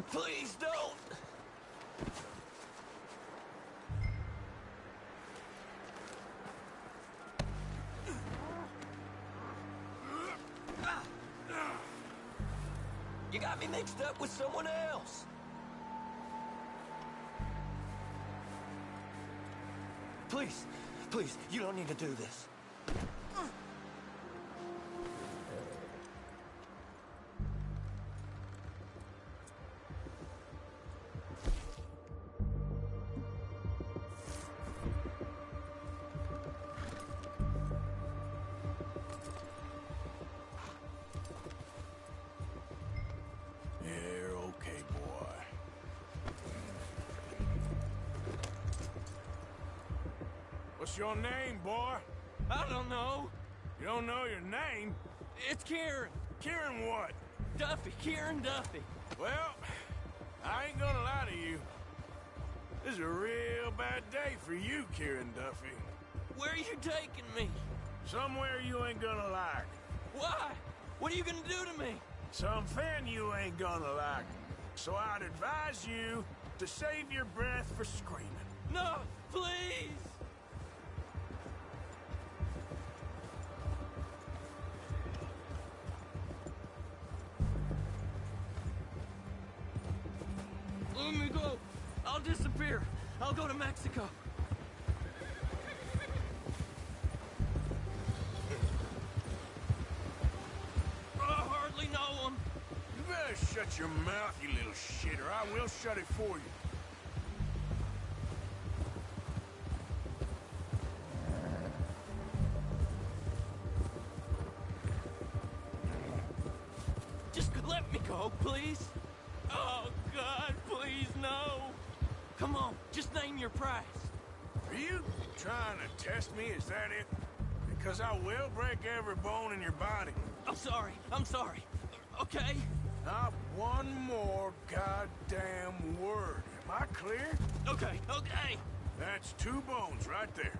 Please don't! You got me mixed up with someone else. Please, please, you don't need to do this. You're okay, boy. What's your name, boy? I don't know. You don't know your name? It's Kieran. Kieran what? Duffy. Kieran Duffy. Well, I ain't gonna lie to you. This is a real bad day for you, Kieran Duffy. Where are you taking me? Somewhere you ain't gonna like. Why? What are you gonna do to me? Something you ain't gonna like. So I'd advise you to save your breath for screaming. No, please! Let me go. I'll disappear. I'll go to Mexico. I hardly know him. You better shut your mouth, you little shit, or I will shut it for you. Just let me go, please. Oh, God, please, no. Come on, just name your price. Are you trying to test me? Is that it? Because I will break every bone in your body. I'm sorry. I'm sorry. Okay? Not one more goddamn word. Am I clear? Okay, okay. That's 2 bones right there.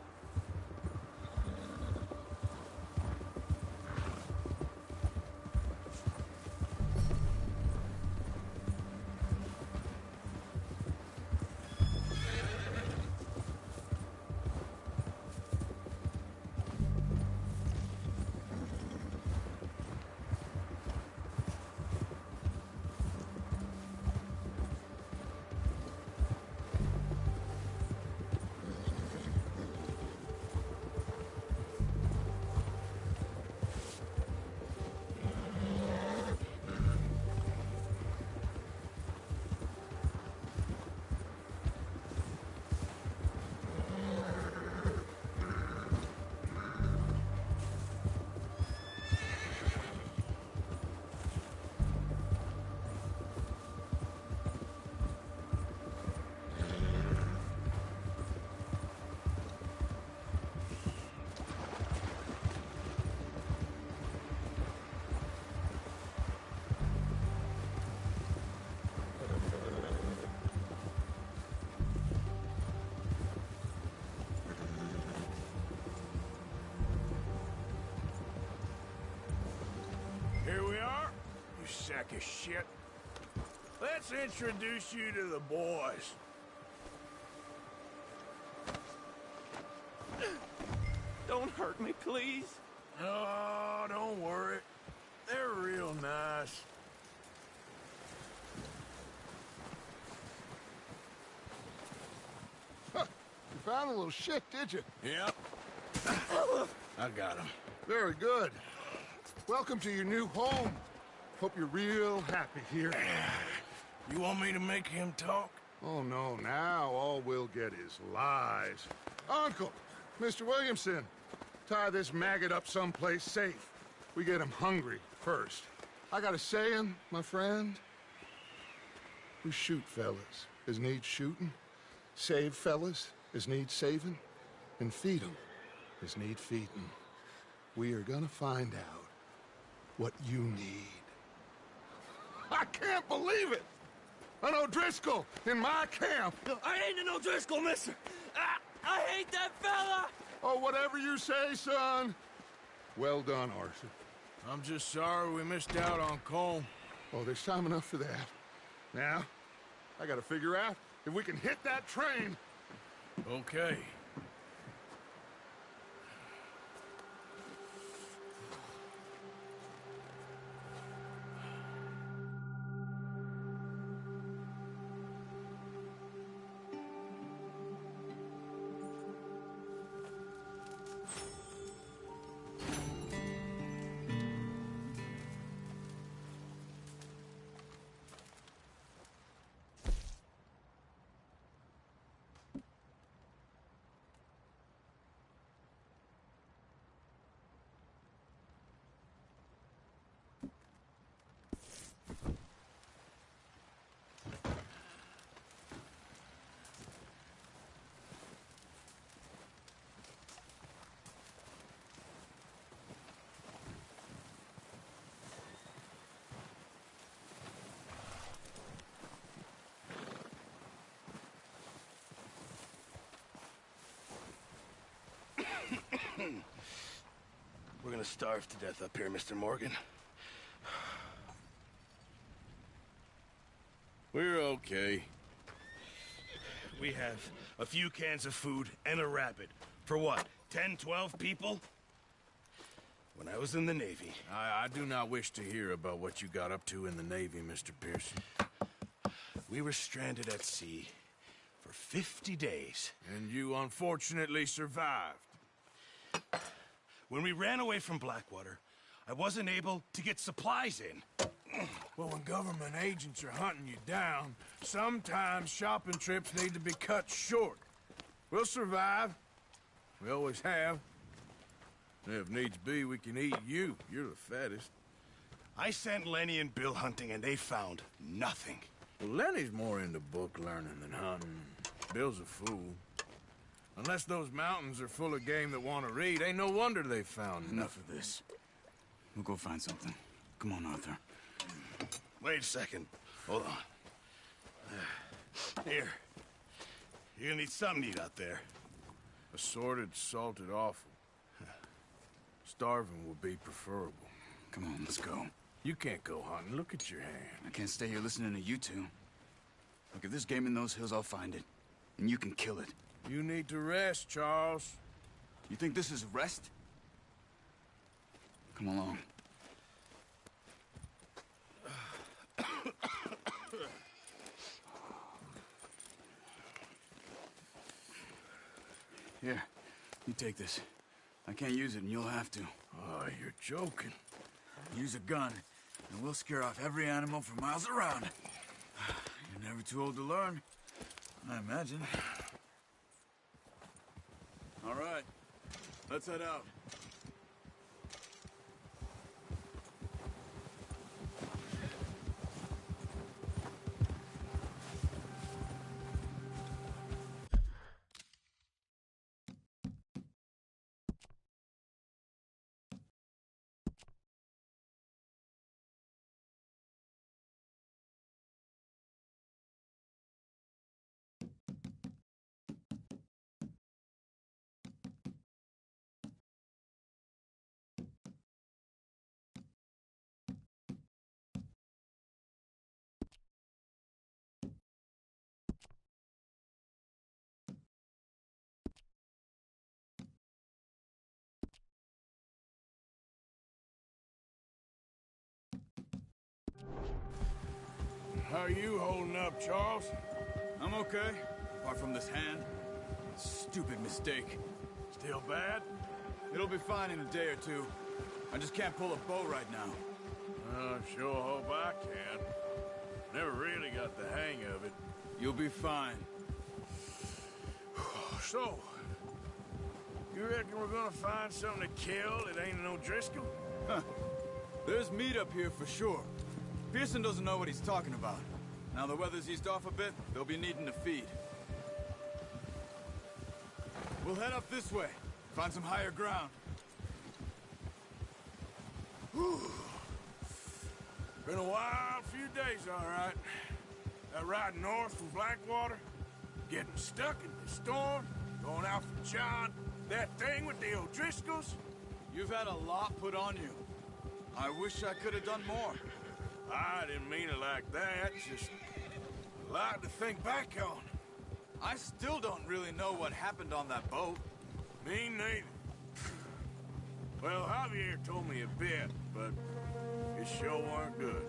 Here we are, you sack of shit. Let's introduce you to the boys. Don't hurt me, please. Oh, don't worry. They're real nice. Huh. You found a little shit, did you? Yep. I got him. Very good. Welcome to your new home. Hope you're real happy here. You want me to make him talk? Oh, no. Now all we'll get is lies. Uncle, Mr. Williamson, tie this maggot up someplace safe. We get him hungry first. I got a saying, my friend. We shoot fellas as need shooting, save fellas as need saving, and feed 'em as need feeding. We are gonna find out what you need. I can't believe it! An O'Driscoll in my camp! I ain't an O'Driscoll, mister! I hate that fella! Oh, whatever you say, son. Well done, Arthur. I'm just sorry we missed out on Colm. Oh, there's time enough for that. Now, I gotta figure out if we can hit that train. Okay. We're gonna starve to death up here, Mr. Morgan. We're okay. We have a few cans of food and a rabbit. For what, 10, 12 people? When I was in the Navy... I do not wish to hear about what you got up to in the Navy, Mr. Pearson. We were stranded at sea for 50 days. And you unfortunately survived. When we ran away from Blackwater, I wasn't able to get supplies in. Well, when government agents are hunting you down, sometimes shopping trips need to be cut short. We'll survive. We always have. If needs be, we can eat you. You're the fattest. I sent Lenny and Bill hunting, and they found nothing. Well, Lenny's more into book learning than hunting. Bill's a fool. Unless those mountains are full of game that want to read, ain't no wonder they found Enough of this. We'll go find something. Come on, Arthur. Wait a second. Hold on. Here. You're gonna need something to eat out there. Assorted, salted offal. Starving would be preferable. Come on, let's go. You can't go hunting. Look at your hand. I can't stay here listening to you two. Look, if there's game in those hills, I'll find it. And you can kill it. You need to rest, Charles. You think this is rest? Come along. Here, you take this. I can't use it, and you'll have to. Oh, you're joking. Use a gun, and we'll scare off every animal for miles around. You're never too old to learn, I imagine. All right, let's head out. How are you holding up, Charles? I'm okay, apart from this hand. Stupid mistake. Still bad? It'll be fine in a day or two. I just can't pull a bow right now. I sure hope I can. Never really got the hang of it. You'll be fine. So, you reckon we're gonna find something to kill that ain't no Driscoll? Huh. There's meat up here for sure. Pearson doesn't know what he's talking about. Now the weather's eased off a bit, they'll be needing to feed. We'll head up this way. Find some higher ground. Whew. Been a wild few days, all right. That ride north from Blackwater, getting stuck in the storm, going out from John, that thing with the O'Driscolls. You've had a lot put on you. I wish I could have done more. I didn't mean it like that, just A lot to think back on. I still don't really know what happened on that boat. Me neither. Well, Javier told me a bit, but it sure weren't good.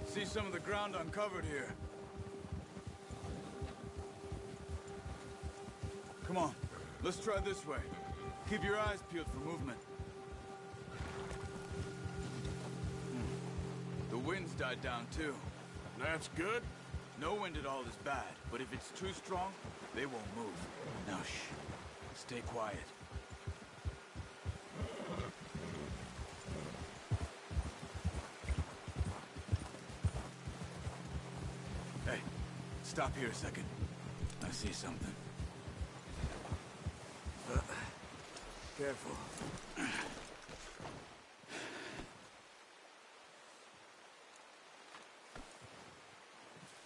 See some of the ground uncovered here. Come on, let's try this way. Keep your eyes peeled for movement. The wind's died down too. That's good? No wind at all is bad, but if it's too strong, they won't move. Now shh, stay quiet. Hey, stop here a second. I see something. Careful.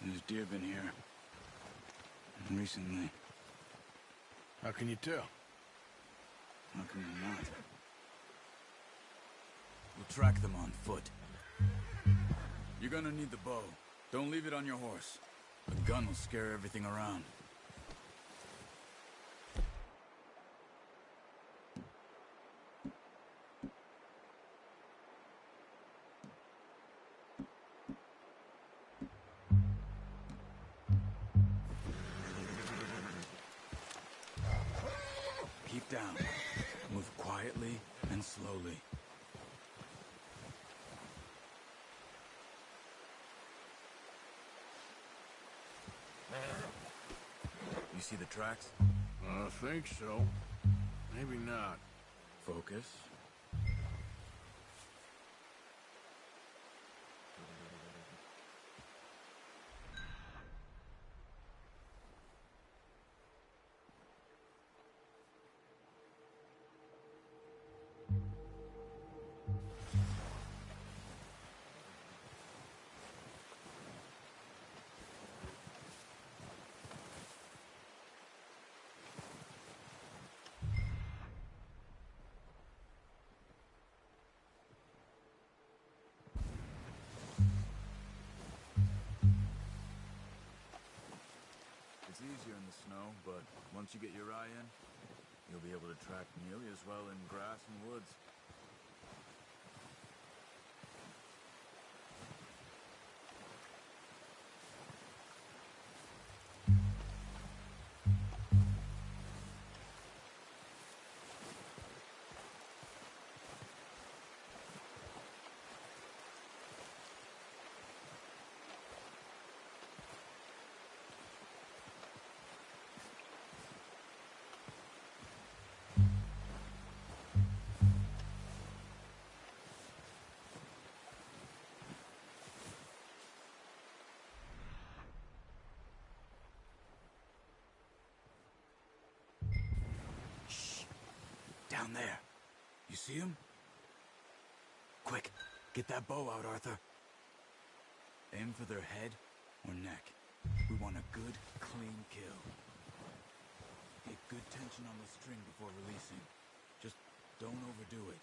There's deer been here. Recently. How can you tell? How can you not? We'll track them on foot. You're gonna need the bow. Don't leave it on your horse. A gun will scare everything around. Keep down. Move quietly and slowly. You see the tracks? I think so. Maybe not. Focus. It's easier in the snow, but once you get your eye in, you'll be able to track nearly as well in grass and woods. Down there. You see him? Quick, get that bow out, Arthur. Aim for their head or neck. We want a good, clean kill. Get good tension on the string before releasing. Just don't overdo it.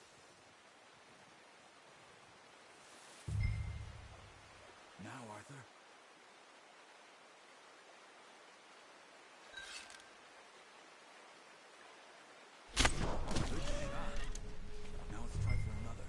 Now, Arthur. Now let's try for another.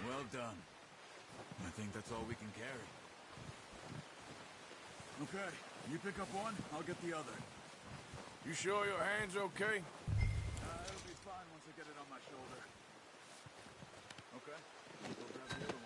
Well done. I think that's all we can carry. Okay, you pick up one, I'll get the other. You sure your hand's okay? It'll be fine once I get it on my shoulder. Okay, I'll go grab the other one.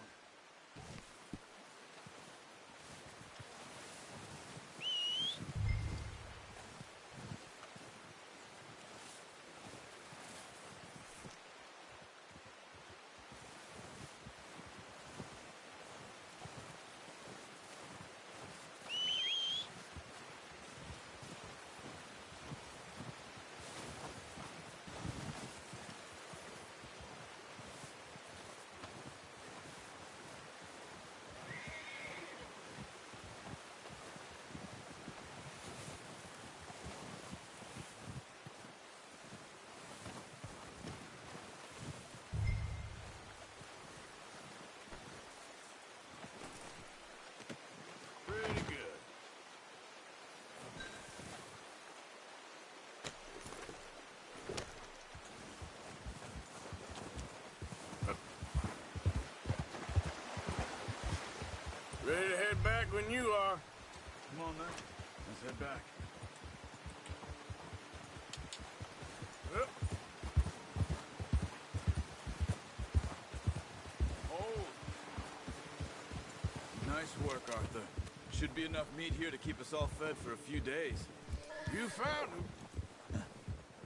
Ready to head back when you are. Come on, then. Let's head back. Yep. Oh! Nice work, Arthur. Should be enough meat here to keep us all fed for a few days. You found him.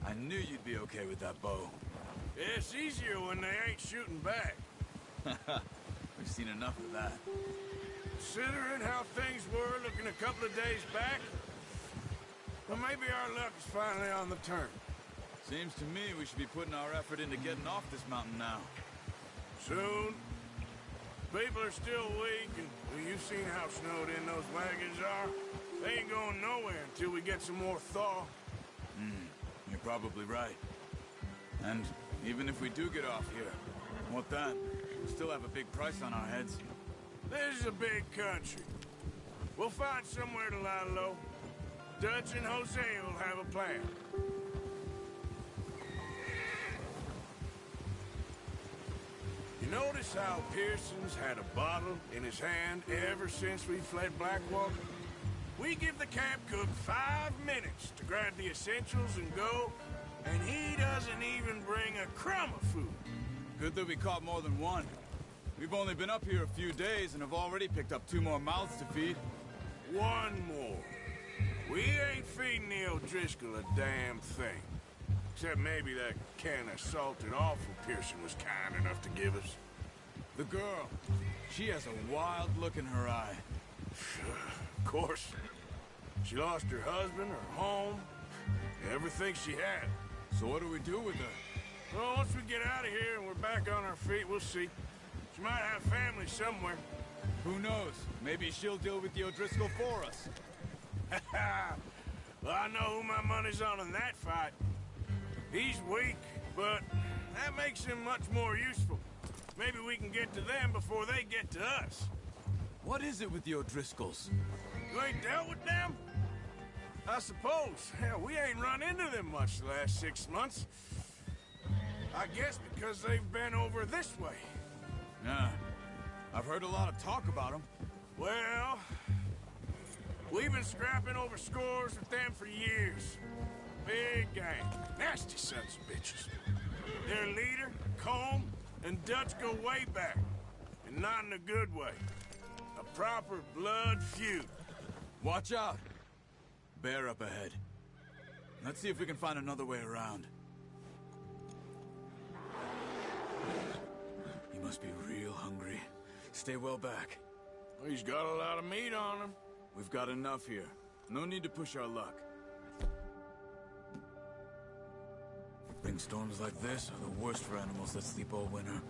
I knew you'd be okay with that bow. Yeah, it's easier when they ain't shooting back. We've seen enough of that. Considering how things were looking a couple of days back, well, maybe our luck is finally on the turn. Seems to me we should be putting our effort into getting off this mountain now. Soon. People are still weak, and well, you've seen how snowed in those wagons are. They ain't going nowhere until we get some more thaw. You're probably right. And even if we do get off here, what then? We still have a big price on our heads. This is a big country. We'll find somewhere to lie low. Dutch and Jose will have a plan. You notice how Pearson's had a bottle in his hand ever since we fled Blackwater? We give the camp cook 5 minutes to grab the essentials and go, and he doesn't even bring a crumb of food. Good that we caught more than one. We've only been up here a few days and have already picked up 2 more mouths to feed. 1 more. We ain't feeding the O'Driscoll a damn thing. Except maybe that can of salted offal Pearson was kind enough to give us. The girl. She has a wild look in her eye. Of course. She lost her husband, her home, everything she had. So what do we do with her? Well, once we get out of here and we're back on our feet, we'll see. She might have family somewhere. Who knows? Maybe she'll deal with the O'Driscoll for us. Well, I know who my money's on in that fight. He's weak, but that makes him much more useful. Maybe we can get to them before they get to us. What is it with the O'Driscolls? You ain't dealt with them? I suppose. Hell, we ain't run into them much the last 6 months. I guess because they've been over this way. Yeah. I've heard a lot of talk about them. Well, we've been scrapping over scores with them for years. Big gang. Nasty sons of bitches. Their leader, Colm, and Dutch go way back. And not in a good way. A proper blood feud. Watch out. Bear up ahead. Let's see if we can find another way around. He must be real hungry. Stay well back. Well, he's got a lot of meat on him. We've got enough here. No need to push our luck. Spring storms like this are the worst for animals that sleep all winter.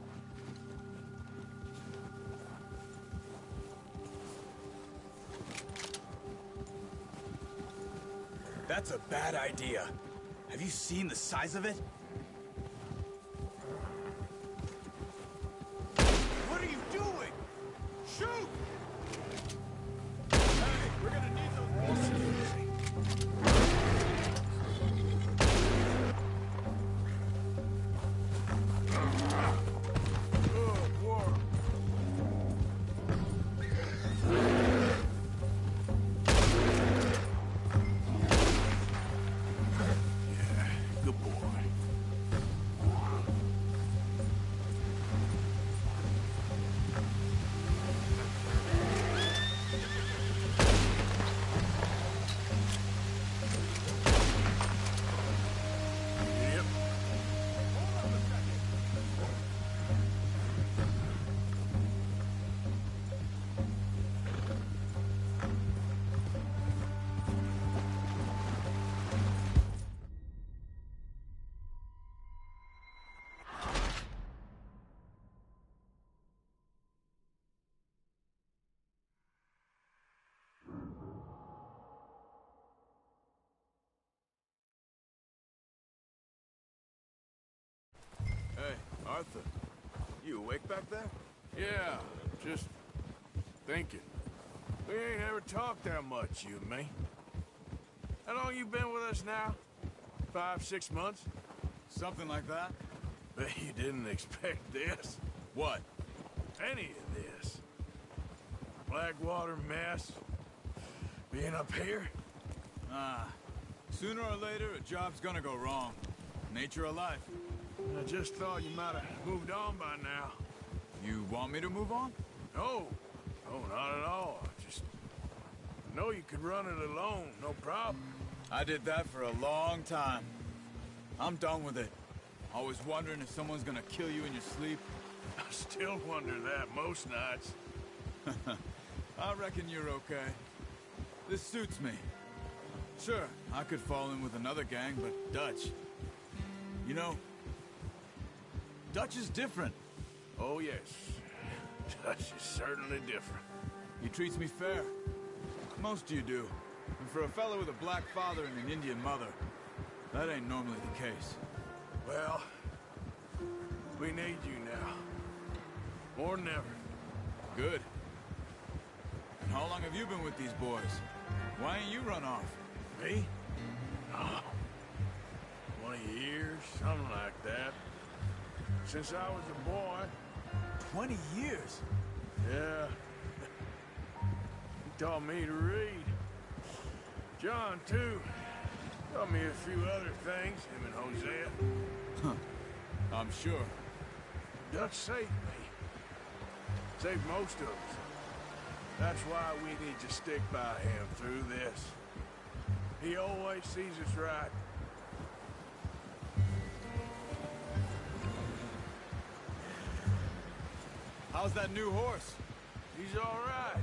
That's a bad idea. Have you seen the size of it? What are you doing? Shoot! Hey, we're gonna need those Good work. Arthur, you awake back there? Yeah, just thinking. We ain't ever talked that much, you and me. How long you been with us now? 5, 6 months? Something like that? Bet you didn't expect this. What? Any of this. Blackwater mess. Being up here? Sooner or later, a job's gonna go wrong. Nature of life. I just thought you might have moved on by now. You want me to move on? No. No, not at all. I know you could run it alone, no problem. I did that for a long time. I'm done with it. Always wondering if someone's gonna kill you in your sleep. I still wonder that most nights. I reckon you're okay. This suits me. Sure, I could fall in with another gang, but Dutch... You know, Dutch is different. Oh, yes. Dutch is certainly different. He treats me fair. Most of you do. And for a fellow with a black father and an Indian mother, that ain't normally the case. Well, we need you now. More than ever. Good. And how long have you been with these boys? Why ain't you run off? Me? Oh, 20 years, something like that. Since I was a boy. 20 years? Yeah. He taught me to read. John, too. Taught me a few other things, him and Hosea. Huh. I'm sure. Dutch saved me. Saved most of us. That's why we need to stick by him through this. He always sees us right. How's that new horse? He's all right.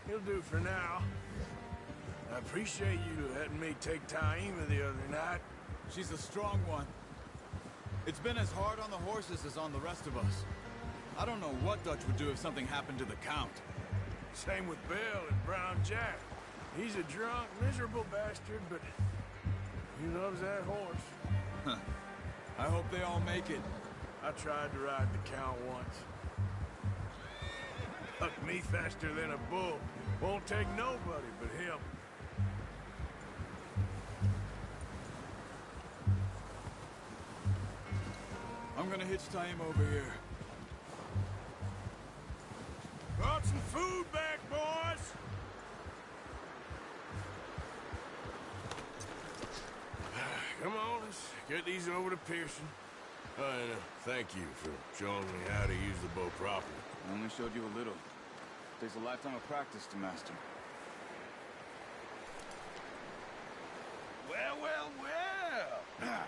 He'll do for now. I appreciate you letting me take Taima the other night. She's a strong one. It's been as hard on the horses as on the rest of us. I don't know what Dutch would do if something happened to the Count. Same with Bill and Brown Jack. He's a drunk, miserable bastard, but he loves that horse. Huh. I hope they all make it. I tried to ride the Count once. Bucked me faster than a bull. Won't take nobody but him. I'm gonna hitch Taima over here. Brought some food back, boys! Come on, let's get these over to Pearson. And thank you for showing me how to use the bow properly. I only showed you a little. Takes a lifetime of practice to master. Well, well, well!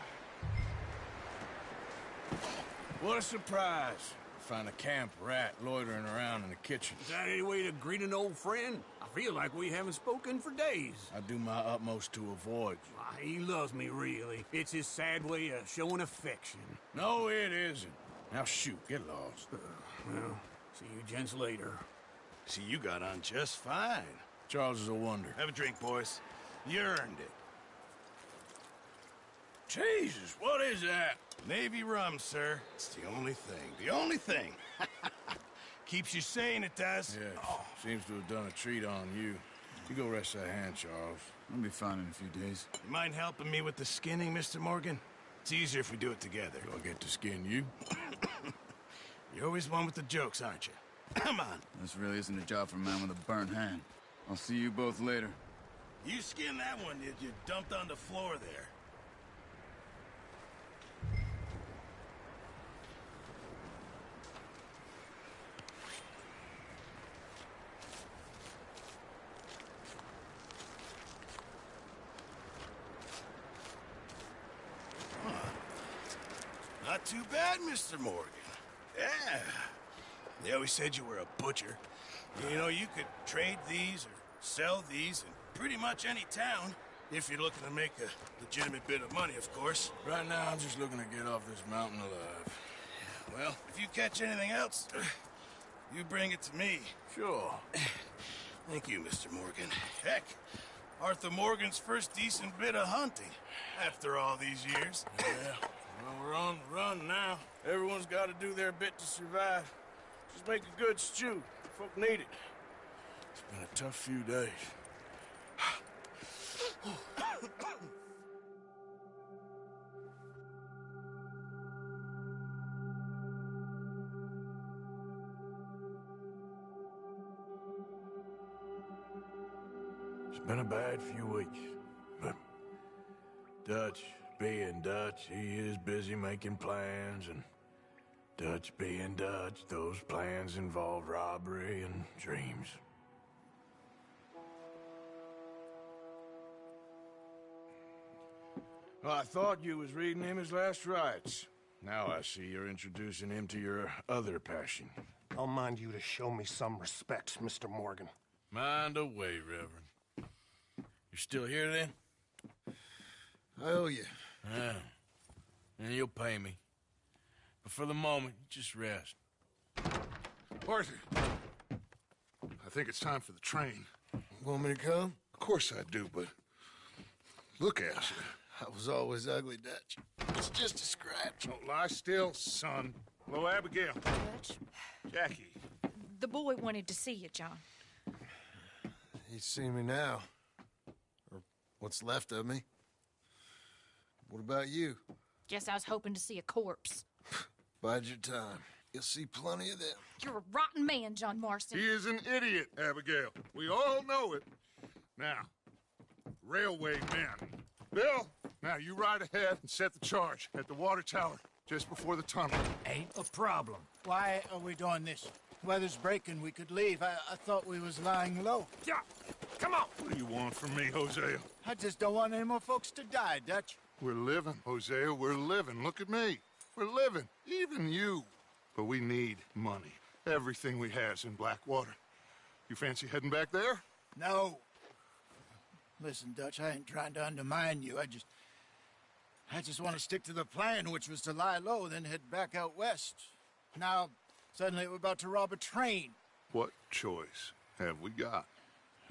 What a surprise. Find a camp rat loitering around in the kitchen. Is that any way to greet an old friend? I feel like we haven't spoken for days. I do my utmost to avoid you. Why, he loves me, really. It's his sad way of showing affection. No, it isn't. Now shoot, get lost. Well, see you gents later. See, you got on just fine. Charles is a wonder. Have a drink, boys. You earned it. Jesus, what is that? Navy rum, sir. It's the only thing. The only thing. Keeps you sane, it does. Yeah, seems to have done a treat on you. You go rest that hand, Charles. I'll be fine in a few days. You mind helping me with the skinning, Mr. Morgan? It's easier if we do it together. Do I get to skin you? You're always one with the jokes, aren't you? Come on. This really isn't a job for a man with a burnt hand. I'll see you both later. You skinned that one, did you? Dumped on the floor there. Not too bad, Mr. Morgan. Yeah. They always said you were a butcher. You know, you could trade these or sell these in pretty much any town, if you're looking to make a legitimate bit of money, of course. Right now, I'm just looking to get off this mountain alive. Well, if you catch anything else, you bring it to me. Sure. Thank you, Mr. Morgan. Heck, Arthur Morgan's first decent bit of hunting, after all these years. Yeah, Well, we're on the run now. Everyone's got to do their bit to survive. Just make a good stew. Folk need it. It's been a tough few days. It's been a bad few weeks, but Dutch being Dutch, he is busy making plans, and Dutch being Dutch, those plans involve robbery and dreams. Well, I thought you was reading him his last rites. Now I see you're introducing him to your other passion. I'll mind you to show me some respect, Mr. Morgan. Mind away, Reverend. You're still here, then? I owe you. Yeah. And you'll pay me. But for the moment, just rest. Arthur, I think it's time for the train. Want me to come? Of course I do, but look at you. I was always ugly, Dutch. It's just a scratch. Don't lie still, son. Hello, Abigail. Dutch, Jackie. the boy wanted to see you, John. He's seen me now. Or what's left of me. What about you? Guess I was hoping to see a corpse. Bide your time. You'll see plenty of them. You're a rotten man, John Marston. He is an idiot, Abigail. We all know it. Now, railway men. Bill, now you ride ahead and set the charge at the water tower just before the tunnel. Ain't a problem. Why are we doing this? Weather's breaking. We could leave. I thought we was lying low. Yeah, come on. What do you want from me, Hosea? I just don't want any more folks to die, Dutch. We're living, Hosea. We're living. Look at me. We're living. Even you. But we need money. Everything we has in Blackwater. You fancy heading back there? No. Listen, Dutch, I ain't trying to undermine you. I just want to stick to the plan, which was to lie low, then head back out west. Now, suddenly we're about to rob a train. What choice have we got?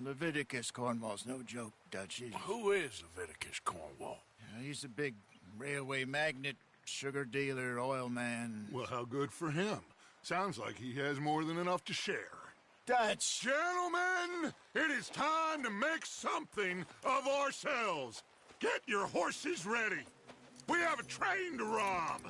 Leviticus Cornwall's no joke, Dutch. Who is Leviticus Cornwall? He's a big railway magnate, sugar dealer, oil man. Well, how good for him. Sounds like he has more than enough to share. Dutch! Gentlemen, it is time to make something of ourselves. Get your horses ready. We have a train to rob.